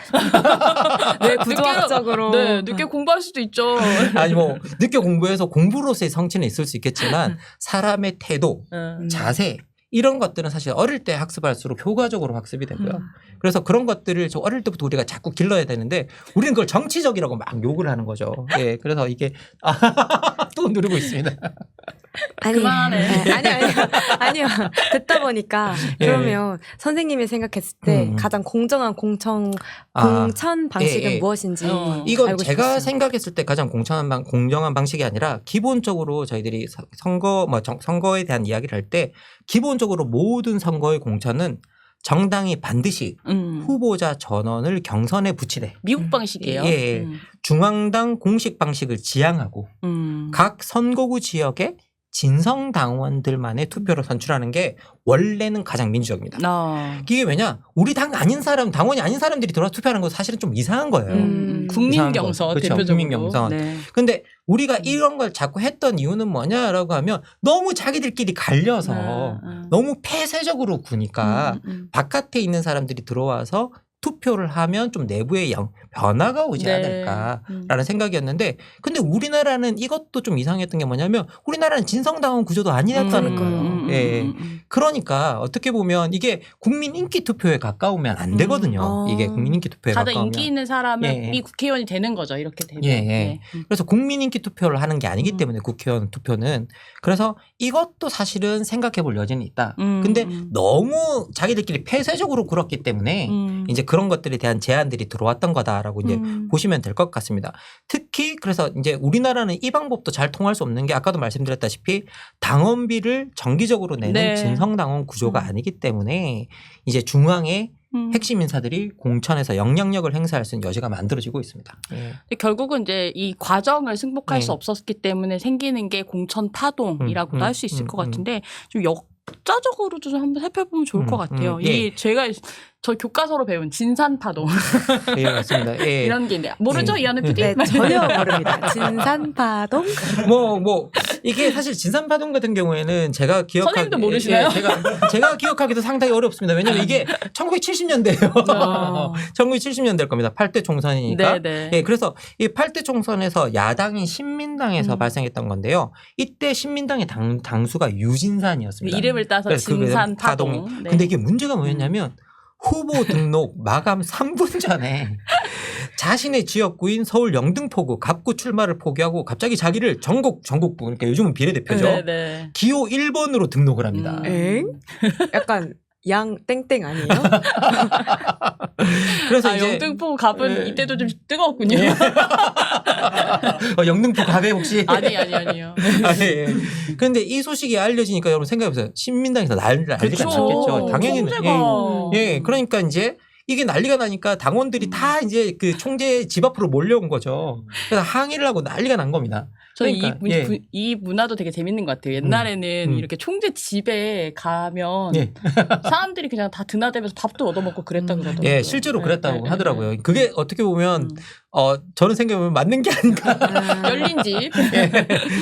S3: 네, 구조학적으로.
S1: 네, 늦게 공부할 수도 있죠.
S2: 아니 뭐 늦게 공부해서 공부로서의 성취는 있을 수 있겠지만 사람의 태도, 자세 이런 것들은 사실 어릴 때 학습할수록 효과적으로 학습이 되고요. 그래서 그런 것들을 저 어릴 때부터 우리가 자꾸 길러야 되는데 우리는 그걸 정치적이라고 막 욕을 하는 거죠. 예, 그래서 이게 또 누르고 있습니다.
S3: 그만해. 아니요. 듣다 보니까 그러면 선생님이 생각했을 때 가장 공정한 공천 방식은 무엇인지
S2: 이건
S3: 알고
S2: 제가
S3: 싶었어요.
S2: 생각했을 때 가장 공정한 방식이 아니라 기본적으로 저희들이 선거에 대한 이야기를 할 때 기본적으로 모든 선거의 공천은 정당이 반드시 후보자 전원을 경선에 붙이되
S1: 미국 방식이에요.
S2: 예, 중앙당 공식 방식을 지향하고 각 선거구 지역에 진성 당원들만의 투표로 선출하는 게 원래는 가장 민주적입니다. 이게 왜냐? 우리 당 아닌 사람, 당원이 아닌 사람들이 들어와서 투표하는 건 사실은 좀 이상한 거예요.
S1: 국민 경선
S2: 그렇죠.
S1: 대표적으로.
S2: 국민 경선.
S1: 네.
S2: 근데 우리가 이런 걸 자꾸 했던 이유는 뭐냐라고 하면 너무 자기들끼리 갈려서 너무 폐쇄적으로 구니까 바깥에 있는 사람들이 들어와서 투표를 하면 좀 내부의 변화가 오지
S1: 네.
S2: 않을까라는 생각이었는데 근데 우리나라는 이것도 좀 이상했던 게 뭐냐면 우리나라는 진성당원 구조도 아니었다는 거예요. 예. 그러니까 어떻게 보면 이게 국민 인기 투표에 가까우면 안 되거든요. 이게 국민 인기 투표에
S1: 가장
S2: 가까우면.
S1: 인기 있는 사람이
S2: 예.
S1: 국회의원이 되는 거죠. 이렇게 되면.
S2: 예, 예.
S1: 네.
S2: 그래서 국민 인기 투표를 하는 게 아니기 때문에 국회의원 투표는 그래서 이것도 사실은 생각해 볼 여지는 있다. 근데 너무 자기들끼리 폐쇄적으로 굴었기 때문에 이제 그런 것들에 대한 제안들이 들어왔던 거다라고 이제 보시면 될 것 같습니다. 특히 그래서 이제 우리나라는 이 방법도 잘 통할 수 없는 게 아까도 말씀드렸다시피 당원비를 정기적으로 내는
S1: 네.
S2: 진성당원 구조가 아니기 때문에 이제 중앙에 핵심 인사들이 공천에서 영향력을 행사할 수 있는 여지가 만들어지고 있습니다. 예.
S1: 근데 결국은 이제 이 과정을 승복할
S2: 네.
S1: 수 없었기 때문에 생기는 게 공천 파동이라고도 할 수 있을 것 같은데 좀 역사적으로도 좀 한번 살펴보면 좋을 것 같아요.
S2: 예.
S1: 이 제가 저 교과서로 배운 진산 파동
S2: 예, 맞습니다. 예.
S1: 이런 게 있는데 모르죠 이하늘 PD?
S3: 네, 전혀 모릅니다. 진산파동?
S2: 뭐 이게 사실 진산파동 같은 경우에는 제가
S1: 선생님도 모르시나요?
S2: 예, 제가 기억하기도 상당히 어렵습니다. 왜냐하면 이게 1970년대예요.
S1: 어.
S2: 1970년대일 겁니다. 8대 총선이니까.
S1: 네네.
S2: 예, 그래서 이 8대 총선에서 야당인 신민당에서 발생했던 건데요. 이때 신민당의 당수가 유진산이었습니다.
S1: 이름을 따서
S2: 그래서 그게
S1: 진산 파동. 네.
S2: 근데 이게 문제가 뭐였냐면 후보 등록 마감 3분 전에 자신의 지역구인 서울 영등포구 갑구 출마를 포기하고 갑자기 자기를 전국부 그러니까 요즘은 비례대표죠.
S1: 네네.
S2: 기호 1번으로 등록을 합니다.
S3: 엥? 약간 양 땡땡 아니에요?
S2: 그래서 이제
S1: 영등포 갑은
S2: 예.
S1: 이때도 좀 뜨거웠군요.
S2: 영등포 갑에 혹시
S1: 아니요.
S2: 예. 그런데 이 소식이 알려지니까 여러분 생각해보세요. 신민당에서 난리가
S1: 그쵸.
S2: 났겠죠. 당연히
S1: 총재가.
S2: 예. 그러니까 이제 이게 난리가 나니까 당원들이 다 이제 그 총재 집 앞으로 몰려온 거죠. 그래서 항의를 하고 난리가 난 겁니다.
S1: 저는
S2: 그러니까,
S1: 이 문화도 되게 재밌는 것 같아요. 옛날에는 이렇게 총재 집에 가면
S2: 예.
S1: 사람들이 그냥 다 드나대면서 밥도 얻어먹고 그랬다 그러더라고요.
S2: 예, 실제로 그랬다고
S1: 네,
S2: 하더라고요. 그게 어떻게 보면 저는 생각해보면 맞는 게 아닌가
S1: 열린 집.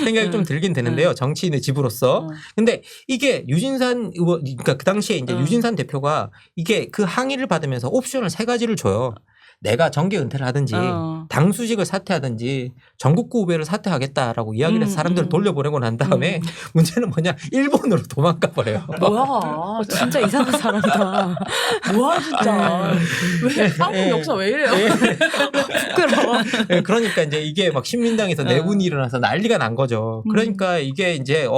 S2: 생각이 좀 들긴 되는데요. 정치인의 집으로서. 근데 이게 유진산 의원, 그러니까 그 당시에 이제 유진산 대표가 이게 그 항의를 받으면서 옵션을 3가지를 줘요. 내가 정계 은퇴를 하든지 당수직을 사퇴하든지 전국구 후배를 사퇴하겠다라고 이야기를 해서 사람들을 돌려보내고 난 다음에 문제는 뭐냐 일본으로 도망가 버려요.
S1: 뭐야.
S3: 진짜 이상한 사람이다.
S1: 뭐야 진짜. 왜 한국 역사 왜 이래요?
S3: 부끄러워.
S2: 예, 그러니까 이제 이게 막 신민당에서 내분이 일어나서 난리가 난 거죠. 그러니까 이게 이제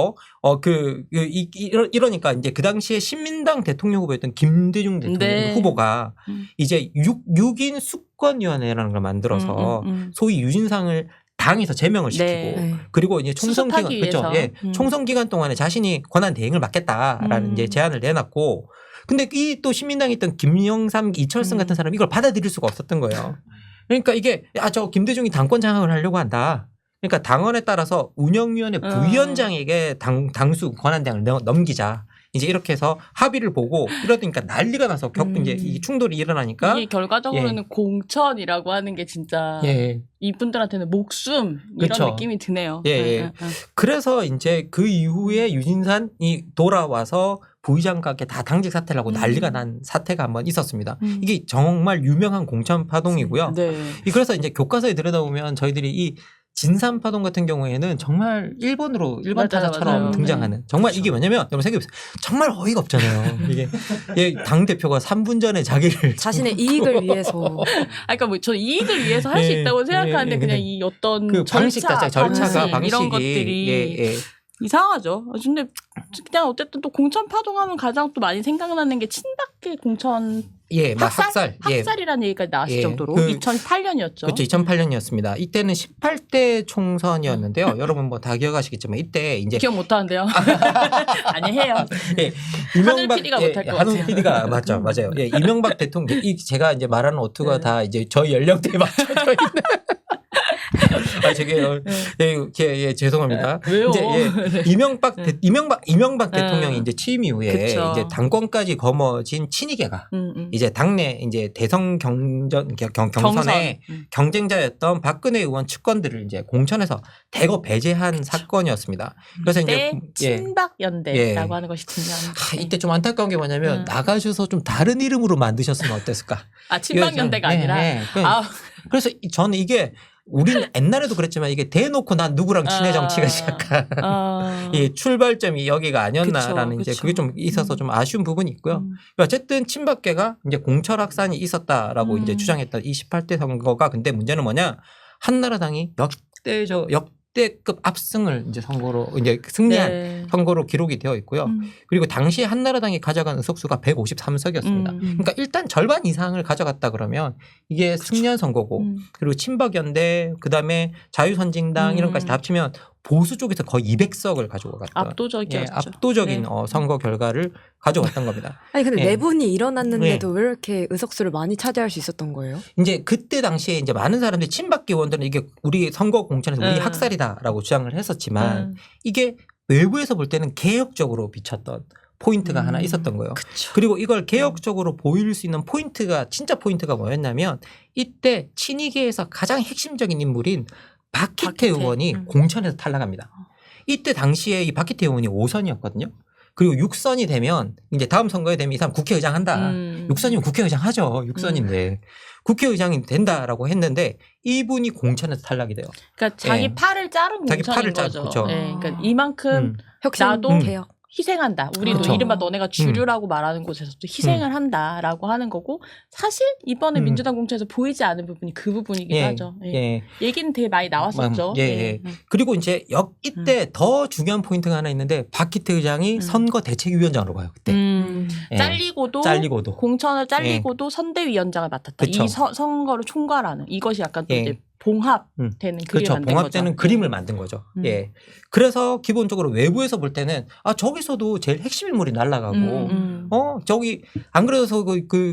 S2: 이러니까 이제 그 당시에 신민당 대통령 후보였던 김대중 대통령
S1: 네.
S2: 후보가 이제 6인 수권위원회라는 걸 만들어서 소위 유진상을 당에서 제명을 시키고
S1: 네.
S2: 그리고 이제 총선 기간
S1: 수습하기
S2: 그렇죠.
S1: 위해서.
S2: 예. 총선 기간 동안에 자신이 권한 대행을 맡겠다라는 이제 제안을 내놨고 근데 이 또 신민당에 있던 김영삼, 이철승 같은 사람이 이걸 받아들일 수가 없었던 거예요. 그러니까 이게 저 김대중이 당권 장악을 하려고 한다. 그러니까 당원에 따라서 운영위원회 부위원장에게 당수 권한대행을 넘기자. 이제 이렇게 해서 합의를 보고 이러니까 난리가 나서 이제 이 충돌이 일어나니까
S1: 이게 결과적으로는 공천이라고 하는 게 진짜 이분들한테는 목숨 이런
S2: 그쵸.
S1: 느낌이 드네요.
S2: 예. 그래서 이제 그 이후에 유진산이 돌아와서 부의장과 함께 다 당직 사퇴를 하고 난리가 난 사태가 한번 있었습니다. 이게 정말 유명한 공천 파동이고요.
S1: 네.
S2: 그래서 이제 교과서에 들여다보면 저희들이 이 진산파동 같은 경우에는 정말 일본 타자처럼
S1: 맞아요.
S2: 등장하는
S1: 네.
S2: 정말 이게 뭐냐면 여러분 생각해보세요. 정말 어이가 없잖아요. 이게 당대표가 3분 전에 자기를
S3: 자신의 이익을 위해서.
S1: 그러니까 뭐 저 이익을 위해서 할 수 있다고 생각하는데 그냥 이 어떤
S2: 그 방식 자체 절차가
S1: 방식,
S2: 방식이
S1: 이런 것들이 이상하죠. 근데 그냥 어쨌든 또 공천 파동하면 가장 또 많이 생각나는 게 친박계 공천 학살이라는 얘기까지 나왔을 정도로 2008년이었죠.
S2: 그렇죠. 2008년이었습니다. 이때는 18대 총선이었는데요. 여러분 뭐 다 기억하시겠지만 이때 이제
S1: 기억 못하는데요. 아니 해요.
S2: 이명박
S1: 하늘 PD가 못할 것
S2: 하늘
S1: 같아요.
S2: PD가 맞아요. 이명박 대통령 제가 이제 말하는 오투가 다 이제 저희 연령대에 맞춰져 있는 예, 죄송합니다.
S1: 왜요?
S2: 이제
S1: 네.
S2: 이명박 대통령이 이제 취임 이후에
S1: 그쵸.
S2: 이제 당권까지 거머쥔 친이계가 이제 당내 이제 대선 경선의 경쟁자였던 박근혜 의원 측근들을 이제 공천에서 대거 배제한 사건이었습니다. 그래서 이제
S1: 친박연대라고 하는 것이 중요합니다.
S2: 이때 좀 안타까운 게 뭐냐면 나가셔서 좀 다른 이름으로 만드셨으면 어땠을까?
S1: 친박연대가 아니라.
S2: 그래서 저는 이게 우리는 옛날에도 그랬지만 이게 대놓고 난 누구랑 친해 정치가 시작한 이 출발점이 여기가 아니었나라는
S1: 그쵸.
S2: 이제 그게 좀 있어서 좀 아쉬운 부분이 있고요. 어쨌든 친박계가 이제 공천 확산이 있었다라고 이제 주장했던 28대 선거가 근데 문제는 뭐냐? 한나라당이 역대급 압승을 이제 선거로 이제 승리한 선거로 기록이 되어 있고요. 그리고 당시 한나라당이 가져간 의석수가 153석이었습니다. 그러니까 일단 절반 이상을 가져갔다 그러면 이게 승리한 선거고 그리고 친박연대 그다음에 자유선진당 이런 것까지 다 합치면 보수 쪽에서 거의 200석을 가지고 갔던
S1: 압도적이었죠.
S2: 압도적인 선거 결과를 가져왔던 겁니다.
S3: 아니 근데 내분이 일어났는데도 왜 이렇게 의석수를 많이 차지할 수 있었던 거예요?
S2: 이제 그때 당시에 이제 많은 사람들이 친박계 의원들은 이게 우리 선거 공천에서 우리 학살이다라고 주장을 했었지만 이게 외부에서 볼 때는 개혁적으로 비쳤던 포인트가 하나 있었던 거예요.
S1: 그쵸.
S2: 그리고 이걸 개혁적으로 보일 수 있는 포인트가 진짜 포인트가 뭐였냐면 이때 친이계에서 가장 핵심적인 인물인 박희태 의원이 공천에서 탈락합니다. 이때 당시에 이 박희태 의원이 5선이었거든요. 그리고 6선이 되면 이제 다음 선거에 되면 이 사람 국회의장 한다. 6선이면 국회의장 하죠. 6선인데. 국회의장이 된다라고 했는데 이분이 공천에서 탈락이 돼요.
S1: 그러니까 자기 팔을 자른 공천인 거죠.
S2: 그렇죠.
S1: 그러니까 이만큼
S3: 혁신
S1: 나도
S3: 개혁.
S1: 희생한다. 우리도
S2: 그렇죠.
S1: 이른바 너네가 주류라고 말하는 곳에서도 희생을 한다라고 하는 거고 사실 이번에 민주당 공천에서 보이지 않은 부분이 그 부분이긴 하죠. 얘기는 되게 많이 나왔었죠.
S2: 그리고 이제 이때 더 중요한 포인트가 하나 있는데 박희태 의장이 선거 대책위원장으로 가요. 그때. 잘리고도 공천을 잘리고도 선대위원장을 맡았다.
S1: 그쵸. 이 선거를 총괄하는 이것이 약간 또 이제 봉합되는 그림을
S2: 그렇죠.
S1: 만든
S2: 봉합되는
S1: 거죠.
S2: 그림을 만든 거죠. 그래서 기본적으로 외부에서 볼 때는 저기서도 제일 핵심 인물이 날아가고 저기 안 그래서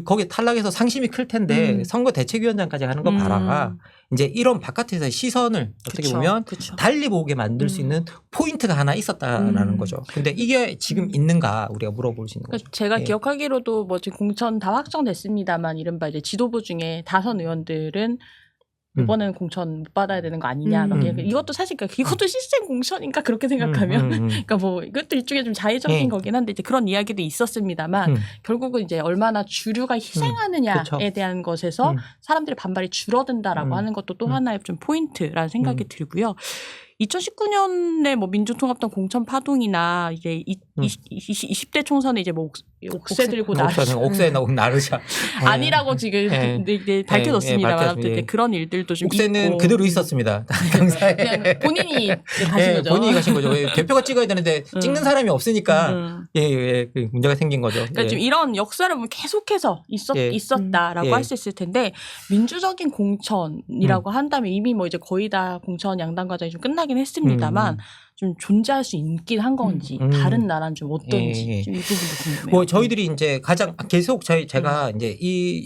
S2: 거기 탈락해서 상심이 클 텐데 선거 대책위원장까지 하는 거 봐라. 이제 이런 바깥에서의 시선을 어떻게 보면 달리 보게 만들 수 있는 포인트가 하나 있었다라는 거죠. 근데 이게 지금 있는가 우리가 물어볼 수 있는 거죠.
S1: 제가 기억하기로도 뭐 지금 공천 다 확정됐습니다만 이른바 이제 지도부 중에 다선 의원들은 이번에는 공천 못 받아야 되는 거 아니냐. 이것도 사실 이것도 시스템 공천인가 그렇게 생각하면 그러니까 뭐 이것도 일종의 좀 자의적인 거긴 한데 이제 그런 이야기도 있었습니다만 결국은 이제 얼마나 주류가 희생하느냐에 대한 것에서 사람들의 반발이 줄어든다라고 하는 것도 또 하나의 좀 포인트라는 생각이 들고요. 2019년에 뭐 민주통합당 공천 파동이나 이제 20대 총선에 이제 뭐 옥새 들고
S2: 옥새 나르샤
S1: 아니라고 지금 밝혀졌습니다만 아무튼 그런 일들도 좀
S2: 옥새는
S1: 있고.
S2: 그대로 있었습니다. 강사에
S1: 그냥 본인이 가신 거죠.
S2: 본인이 가신 거죠. 대표가 찍어야 되는데 찍는 사람이 없으니까 문제가 생긴 거죠.
S1: 그러니까 좀 이런 역사를 보면 계속해서 있었다라고 할 수 있을 텐데 민주적인 공천이라고 한다면 이미 뭐 이제 거의 다 공천 양당 과정이 좀 끝나긴 했습니다만 좀 존재할 수 있긴 한 건지 다른 나라는 좀 어떤지 좀 이 부분도 궁금해요.
S2: 뭐 저희들이 이제 가장 계속 제가 이제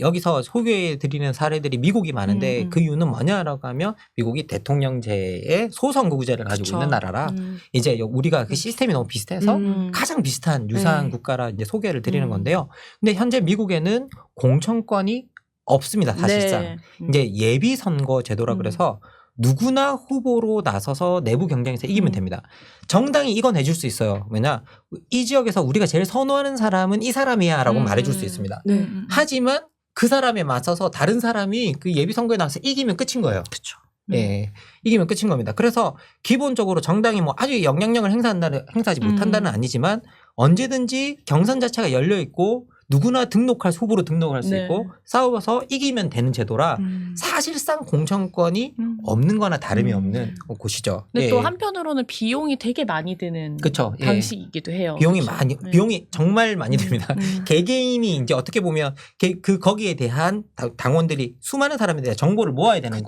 S2: 여기서 소개해 드리는 사례들이 미국이 많은데 그 이유는 뭐냐라고 하면 미국이 대통령제의 소선거구제를 가지고 있는 나라라 이제 우리가 그 시스템이 너무 비슷해서 가장 비슷한 유사한 국가라 이제 소개를 드리는 건데요. 근데 현재 미국에는 공천권이 없습니다. 사실상 이제 예비 선거 제도라 그래서 누구나 후보로 나서서 내부 경쟁에서 이기면 됩니다. 정당이 이건 해줄 수 있어요. 왜냐 이 지역에서 우리가 제일 선호하는 사람은 이 사람이야 라고 말해줄 수 있습니다. 하지만 그 사람에 맞서서 다른 사람이 그 예비 선거에 나와서 이기면 끝인 거예요.
S1: 그렇죠.
S2: 이기면 끝인 겁니다. 그래서 기본적으로 정당이 뭐 아주 영향력을 행사하지 못한다는 아니지만 언제든지 경선 자체가 열려 있고 누구나 후보로 등록할 수 있고 싸워서 이기면 되는 제도라 사실상 공천권이 없는 거나 다름이 없는 곳이죠.
S1: 근데 또 한편으로는 비용이 되게 많이 드는 방식이기도 해요.
S2: 비용이 정말 많이 듭니다. 개개인이 이제 어떻게 보면 거기에 대한 당원들이 수많은 사람에 대한 정보를 모아야 되는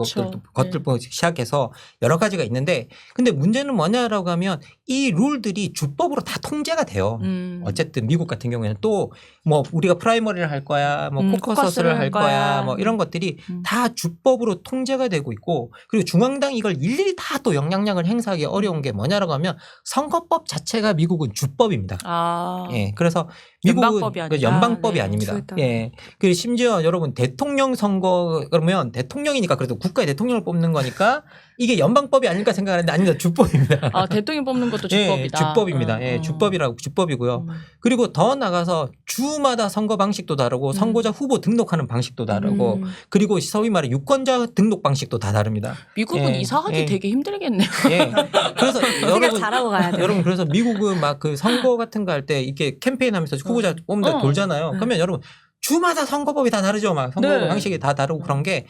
S2: 것들부터 시작해서 여러 가지가 있는데 근데 문제는 뭐냐라고 하면 이 룰들이 주법으로 다 통제가 돼요. 어쨌든 미국 같은 경우에는 또 뭐 우리가 프라이머리를 할 거야, 뭐 코커서스를 할 거야, 뭐 이런 것들이 다 주법으로 통제가 되고 있고 그리고 중앙당이 이걸 일일이 다 또 영향력을 행사하기 어려운 게 뭐냐라고 하면 선거법 자체가 미국은 주법입니다.
S1: 아.
S2: 예, 그래서 미국은
S1: 연방법이 아니라.
S2: 연방법이
S1: 네.
S2: 아닙니다.
S3: 둘 다.
S2: 예, 그리고 심지어 여러분 대통령 선거 그러면 대통령이니까 그래도 국가의 대통령을 뽑는 거니까 이게 연방법이 아닐까 생각하는데 아닙니다. 주법입니다.
S1: 아, 대통령 뽑는 것도 주법이다.
S2: 예, 주법입니다. 예, 주법이고요. 그리고 더 나가서 주마다 선거 방식도 다르고 선거자 후보 등록하는 방식도 다르고 그리고 소위 말해 유권자 등록 방식도 다 다릅니다.
S1: 미국은
S2: 예,
S1: 이사하기
S2: 예.
S1: 되게 힘들겠네요.
S2: 예. 그래서
S3: 생각
S2: 여러분
S3: 잘하고 가야 돼.
S2: 여러분 그래서 미국은 막 그 선거 같은 거 할 때 이렇게 캠페인하면서 후보자 뽑는다 돌잖아요. 그러면 여러분 주마다 선거법이 다 다르죠. 막 선거
S1: 네.
S2: 방식이 다 다르고 그런 게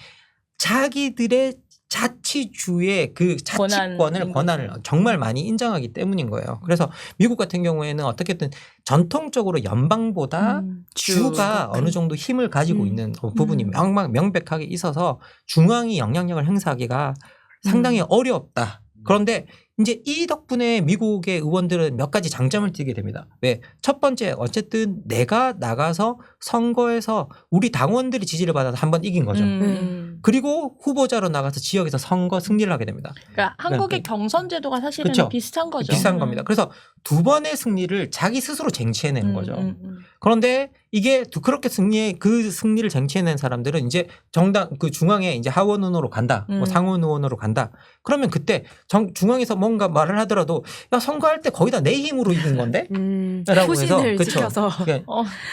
S2: 자기들의 자치주의 그 권한을 정말 많이 인정하기 때문인 거예요. 그래서 미국 같은 경우에는 어떻게든 전통적으로 연방보다 주가 어느 정도 힘을 가지고 있는 부분이 명백하게 있어서 중앙이 영향력을 행사하기가 상당히 어렵다. 그런데 이제 이 덕분에 미국의 의원들은 몇 가지 장점을 띠게 됩니다. 왜? 첫 번째 어쨌든 내가 나가서 선거에서 우리 당원들이 지지를 받아서 한 번 이긴 거죠. 그리고 후보자로 나가서 지역에서 선거 승리를 하게 됩니다.
S1: 그러니까 한국의 경선 제도가 사실은
S2: 그쵸?
S1: 비슷한 거죠.
S2: 비슷한 겁니다. 그래서 두 번의 승리를 자기 스스로 쟁취해내는 거죠. 그런데 이게 그렇게 그 승리를 쟁취해낸 사람들은 이제 정당 그 중앙에 이제 하원 의원으로 간다, 뭐 상원 의원으로 간다. 그러면 그때 중앙에서 뭔가 말을 하더라도 야 선거할 때 거의 다 내 힘으로 이긴 건데? 라고 해서
S3: 소신을
S2: 그쵸.
S3: 지켜서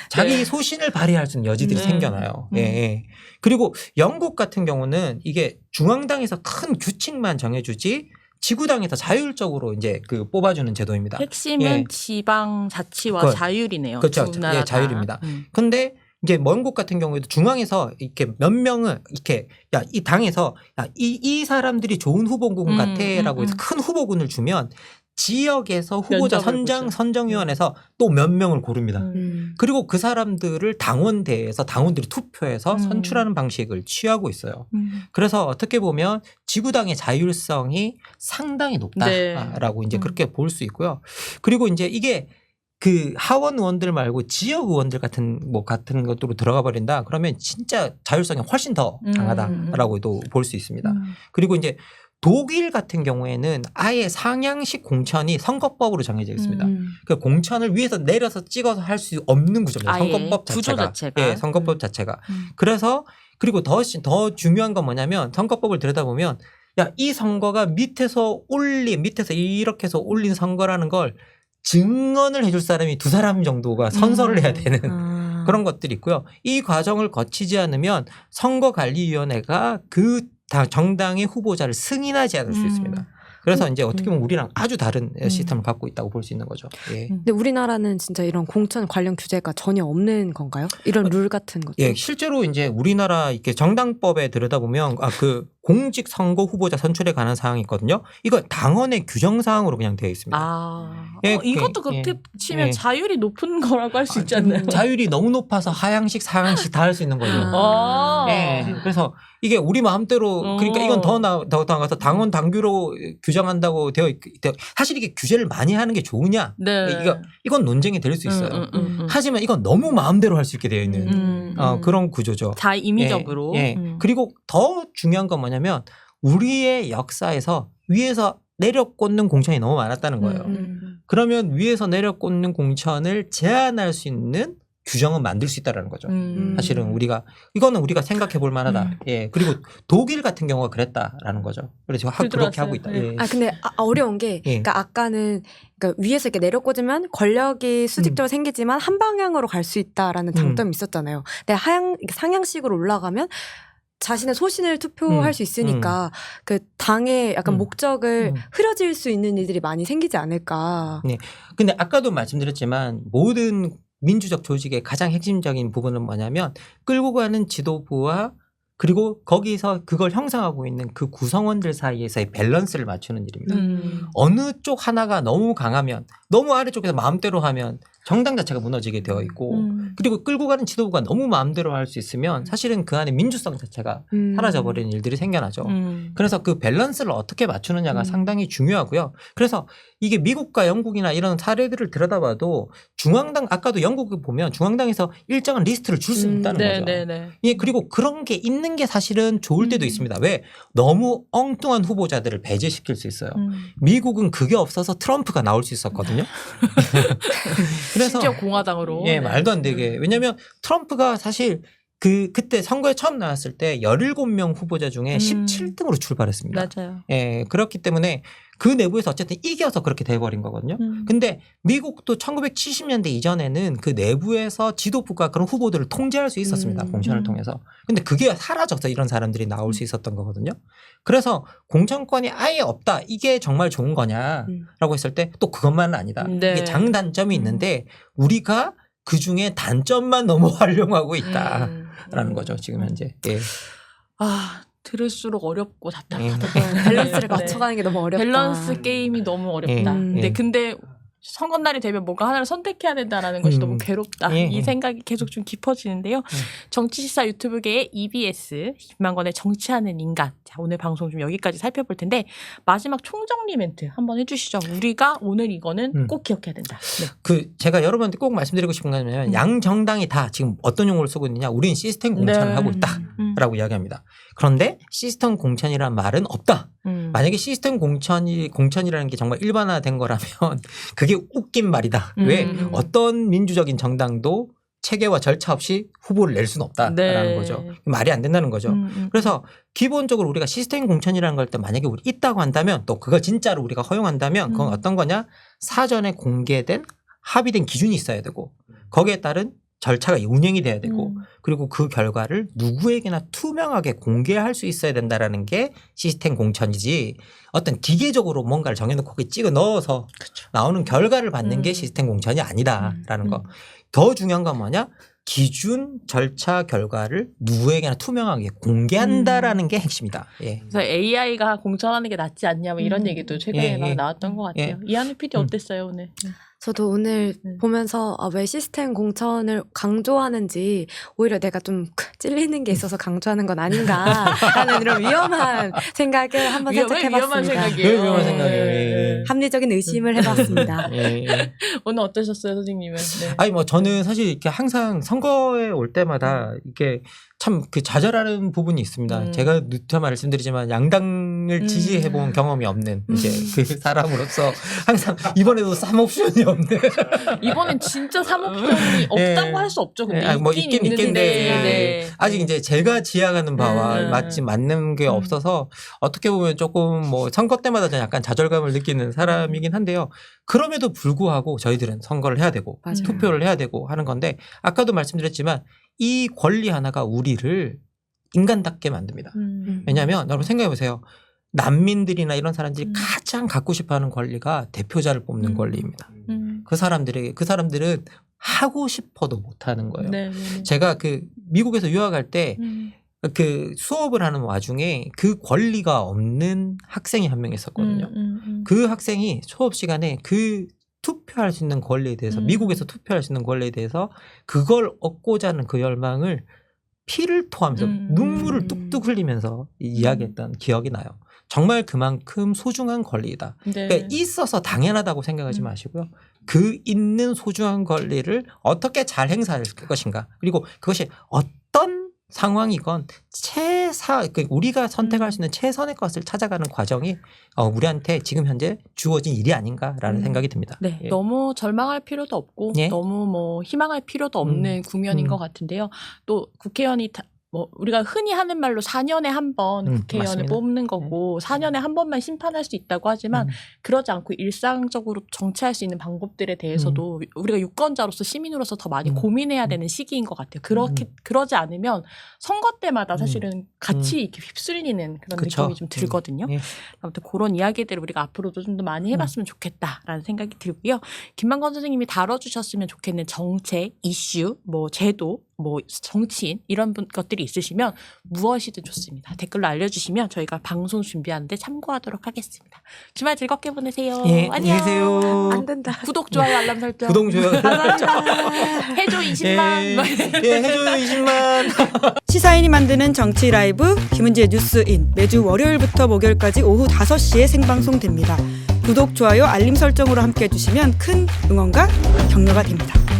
S2: 자기
S1: 네.
S2: 소신을 발휘할 수 있는 여지들이
S1: 네.
S2: 생겨나요. 예, 예. 그리고 영국 같은 경우는 이게 중앙당에서 큰 규칙만 정해주지 지구당에서 자율적으로 이제 그 뽑아주는 제도입니다.
S1: 핵심은
S2: 예.
S1: 지방 자치와
S2: 그거.
S1: 자율이네요.
S2: 그렇죠.
S1: 두 나라
S2: 예,
S1: 다.
S2: 자율입니다. 근데 이제 영국 같은 경우에도 중앙에서 이렇게 몇 명을 이렇게 야, 이 당에서 야, 이 사람들이 좋은 후보군 같아라고 해서 큰 후보군을 주면 지역에서 후보자 선정위원회에서 또 몇 명을 고릅니다. 그리고 그 사람들을 당원대에서 당원들이 투표해서 선출하는 방식을 취하고 있어요. 그래서 어떻게 보면 지구당의 자율성이 상당히 높다라고
S1: 네.
S2: 이제 그렇게 볼 수 있고요. 그리고 이제 이게 그 하원 의원들 말고 지역 의원들 같은 것으로 들어가 버린다. 그러면 진짜 자율성이 훨씬 더 강하다라고도 볼 수 있습니다. 그리고 이제 독일 같은 경우에는 아예 상향식 공천이 선거법으로 정해져 있습니다. 그 공천을 위에서 내려서 찍어서 할 수 없는 구조입니다.
S1: 아예
S2: 선거법
S1: 구조 자체가.
S2: 예, 선거법 자체가. 그래서 그리고 더 중요한 건 뭐냐면 선거법을 들여다보면 야, 이 선거가 밑에서 이렇게 해서 올린 선거라는 걸 증언을 해줄 사람이 두 사람 정도가 선서를 해야 되는 그런 것들이 있고요. 이 과정을 거치지 않으면 선거관리위원회가 그 정당의 후보자를 승인하지 않을 수 있습니다. 그래서 이제 어떻게 보면 우리랑 아주 다른 시스템을 갖고 있다고 볼 수 있는 거죠. 예.
S3: 근데 우리나라는 진짜 이런 공천 관련 규제가 전혀 없는 건가요? 이런 룰 같은 것도?
S2: 예, 실제로 이제 우리나라 이렇게 정당법에 들여다보면 그 공직 선거 후보자 선출에 관한 사항이 있거든요. 이거 당헌의 규정 사항으로 그냥 되어 있습니다.
S1: 아,
S2: 예,
S1: 이것도 그렇게 치면
S2: 예.
S1: 자율이 높은 거라고 할 수 있지 않나요?
S2: 자율이 너무 높아서 하향식, 상향식 다 할 수 있는 거죠.
S1: 아.
S2: 예. 그래서 이게 우리 마음대로 그러니까 이건 더 나가서 당원 당규로 규정한다고 되어 사실 이게 규제를 많이 하는 게 좋으냐?
S1: 네.
S2: 이건 논쟁이 될 수 있어요. 하지만 이건 너무 마음대로 할 수 있게 되어 있는 그런 구조죠.
S1: 자임의적으로.
S2: 예. 그리고 더 중요한 건 뭐냐면 우리의 역사에서 위에서 내려꽂는 공천이 너무 많았다는 거예요. 그러면 위에서 내려꽂는 공천을 제한할 수 있는 규정은 만들 수 있다라는 거죠. 사실은 이거는 우리가 생각해 볼 만하다. 예. 그리고 독일 같은 경우가 그랬다라는 거죠. 그래서 그렇게 하고 있다. 예.
S3: 근데 어려운 게,
S2: 예.
S3: 그러니까 아까는 그러니까 위에서 이렇게 내려꽂으면 권력이 수직적으로 생기지만 한 방향으로 갈 수 있다라는 장점이 있었잖아요. 근데 상향식으로 올라가면 자신의 소신을 투표할 수 있으니까 그 당의 약간 목적을 흐려질 수 있는 일들이 많이 생기지 않을까.
S2: 네. 근데 아까도 말씀드렸지만 모든 민주적 조직의 가장 핵심적인 부분은 뭐냐면 끌고 가는 지도부와 그리고 거기서 그걸 형성하고 있는 그 구성원들 사이에서의 밸런스를 맞추는 일입니다. 어느 쪽 하나가 너무 강하면 너무 아래쪽에서 마음대로 하면 정당 자체가 무너지게 되어 있고 그리고 끌고 가는 지도부가 너무 마음대로 할 수 있으면 사실은 그 안에 민주성 자체가 사라져버리는 일들이 생겨나죠. 그래서 그 밸런스를 어떻게 맞추느냐가 상당히 중요하고요. 그래서 이게 미국과 영국이나 이런 사례들을 들여다봐도 중앙당 아까도 영국을 보면 중앙당에서 일정한 리스트를 줄 수 있다는 거죠. 예, 그리고 그런 게 있는 게 사실은 좋을 때도 있습니다. 왜? 너무 엉뚱한 후보자들을 배제시킬 수 있어요. 미국은 그게 없어서 트럼프가 나올 수 있었거든요. 그래서
S1: 심지어 공화당으로.
S2: 예, 말도 안 되게. 왜냐하면 트럼프가 사실 그때 선거에 처음 나왔을 때 17명 후보자 중에 17등으로 출발했습니다.
S1: 맞아요.
S2: 예, 그렇기 때문에 그 내부에서 어쨌든 이겨서 그렇게 돼버린 거거든요. 근데 미국도 1970년대 이전에는 그 내부에서 지도부가 그런 후보들을 통제할 수 있었습니다. 공천을 통해서. 근데 그게 사라져서 이런 사람들이 나올 수 있었던 거거든요. 그래서 공천권이 아예 없다. 이게 정말 좋은 거냐라고 했을 때 또 그것만은 아니다.
S1: 네.
S2: 이게 장단점이 있는데 우리가 그중에 단점만 너무 활용하고 있다라는 거죠. 지금 현재. 예.
S1: 아, 들을수록 어렵고 답답하다.
S3: 밸런스를 맞춰가는 게 너무 어렵다.
S1: 밸런스 게임이 너무 어렵다. 근데 선거날이 되면 뭔가 하나를 선택해야 된다라는 것이 너무 괴롭다.
S2: 예.
S1: 이 생각이 계속 좀 깊어지는데요. 정치시사 유튜브계의 EBS 김만권의 정치하는 인간. 자, 오늘 방송 좀 여기까지 살펴볼 텐데 마지막 총정리 멘트 한번 해주시죠. 우리가 오늘 이거는 꼭 기억해야 된다. 네.
S2: 제가 여러분한테 꼭 말씀드리고 싶은 건 뭐냐면 양 정당이 다 지금 어떤 용어를 쓰고 있느냐. 우리는 시스템 공천을 하고 있다라고 이야기합니다. 그런데 시스템 공천이란 말은 없다. 만약에 시스템 공천이라는 게 정말 일반화된 거라면 그게 웃긴 말이다. 왜? 어떤 민주적인 정당도 체계와 절차 없이 후보를 낼 수는 없다라는 거죠. 말이 안 된다는 거죠. 그래서 기본적으로 우리가 시스템 공천이라는 걸 때 만약에 우리 있다고 한다면 또 그걸 진짜로 우리가 허용한다면 그건 어떤 거냐? 사전에 공개된 합의된 기준이 있어야 되고 거기에 따른 절차가 운영이 돼야 되고 그리고 그 결과를 누구에게나 투명하게 공개할 수 있어야 된다라는 게 시스템 공천이지 어떤 기계적으로 뭔가를 정해놓고 거기 찍어 넣어서 나오는 결과를 받는 게 시스템 공천이 아니다라는 거. 더 중요한 건 뭐냐? 기준, 절차, 결과를 누구에게나 투명하게 공개한다라는 게 핵심이다. 예.
S1: 그래서 AI가 공천하는 게 낫지 않냐 뭐 이런 얘기도 최근에 막 나왔던 것 같아요. 이한우 PD 어땠어요 오늘?
S3: 저도 오늘 보면서 왜 시스템 공천을 강조하는지 오히려 내가 좀 찔리는 게 있어서 강조하는 건 아닌가라는 이런 위험한 생각을 한번 살짝 해봤습니다.
S1: 위험한 생각이에요.
S2: 위험한 생각이에요.
S3: 합리적인 의심을 해봤습니다.
S1: 오늘 어떠셨어요, 선생님은? 네.
S2: 아니 뭐 저는 사실 이렇게 항상 선거에 올 때마다 이게 참 그 좌절하는 부분이 있습니다. 제가 누차 말씀드리지만 양당을 지지해본 경험이 없는 이제 그 사람으로서 항상 이번에도 3옵션이 없네.
S1: 이번엔 진짜 3옵션이 없다고 할 수 없죠. 근데
S2: 뭐 있긴 있겠는데 아직 이제 제가 지향하는 바와 맞는 게 없어서 어떻게 보면 조금 뭐 선거 때마다 좀 약간 좌절감을 느끼는 사람이긴 한데요. 그럼에도 불구하고 저희들은 선거를 해야 되고 투표를 해야 되고 하는 건데 아까도 말씀드렸지만 이 권리 하나가 우리를 인간답게 만듭니다. 왜냐하면 여러분 생각해 보세요. 난민들이나 이런 사람들이 가장 갖고 싶어하는 권리가 대표자를 뽑는 권리입니다. 그 사람들은 하고 싶어도 못하는 거예요. 제가 그 미국에서 유학할 때 그 수업을 하는 와중에 그 권리가 없는 학생이 한 명 있었거든요. 그 학생이 수업 시간에 그 투표할 수 있는 권리에 대해서 미국에서 투표할 수 있는 권리에 대해서 그걸 얻고자 하는 그 열망을 피를 토하면서 눈물을 뚝뚝 흘리면서 이야기했던 기억이 나요. 정말 그만큼 소중한 권리이다. 그러니까 있어서 당연하다고 생각하지 마시고요. 그 있는 소중한 권리를 어떻게 잘 행사할 것인가. 그리고 그것이 어떤 상황이건 우리가 선택할 수 있는 최선의 것을 찾아가는 과정이 우리한테 지금 현재 주어진 일이 아닌가라는 생각이 듭니다.
S1: 네,
S2: 예.
S1: 너무 절망할 필요도 없고 너무 뭐 희망할 필요도 없는 국면인 것 같은데요. 또 국회의원이 뭐 우리가 흔히 하는 말로 4년에 한 번 국회의원을
S2: 맞습니다.
S1: 뽑는 거고 4년에 한 번만 심판할 수 있다고 하지만 그러지 않고 일상적으로 정치할 수 있는 방법들에 대해서도 우리가 유권자로서 시민으로서 더 많이 고민해야 되는 시기인 것 같아요. 그러지 않으면 선거 때마다 사실은 같이 이렇게 휩쓸리는 그런
S2: 그쵸.
S1: 느낌이 좀 들거든요.
S2: 예.
S1: 아무튼 그런 이야기들을 우리가 앞으로도 좀 더 많이 해봤으면 좋겠다라는 생각이 들고요. 김만권 선생님이 다뤄주셨으면 좋겠는 정책, 이슈, 뭐 제도 뭐 정치인 이런 것들이 있으시면 무엇이든 좋습니다. 댓글로 알려주시면 저희가 방송 준비하는데 참고하도록 하겠습니다. 주말 즐겁게 보내세요.
S2: 예,
S1: 안녕.
S2: 안녕히 계세요.
S3: 안 된다.
S1: 구독, 좋아요, 알람 설정.
S2: 구독, 좋아요.
S1: 해줘 20만.
S2: 예, 해줘요 20만.
S4: 시사인이 만드는 정치 라이브 김은지의 뉴스인 매주 월요일부터 목요일까지 오후 5시에 생방송됩니다. 구독, 좋아요, 알림 설정으로 함께해 주시면 큰 응원과 격려가 됩니다.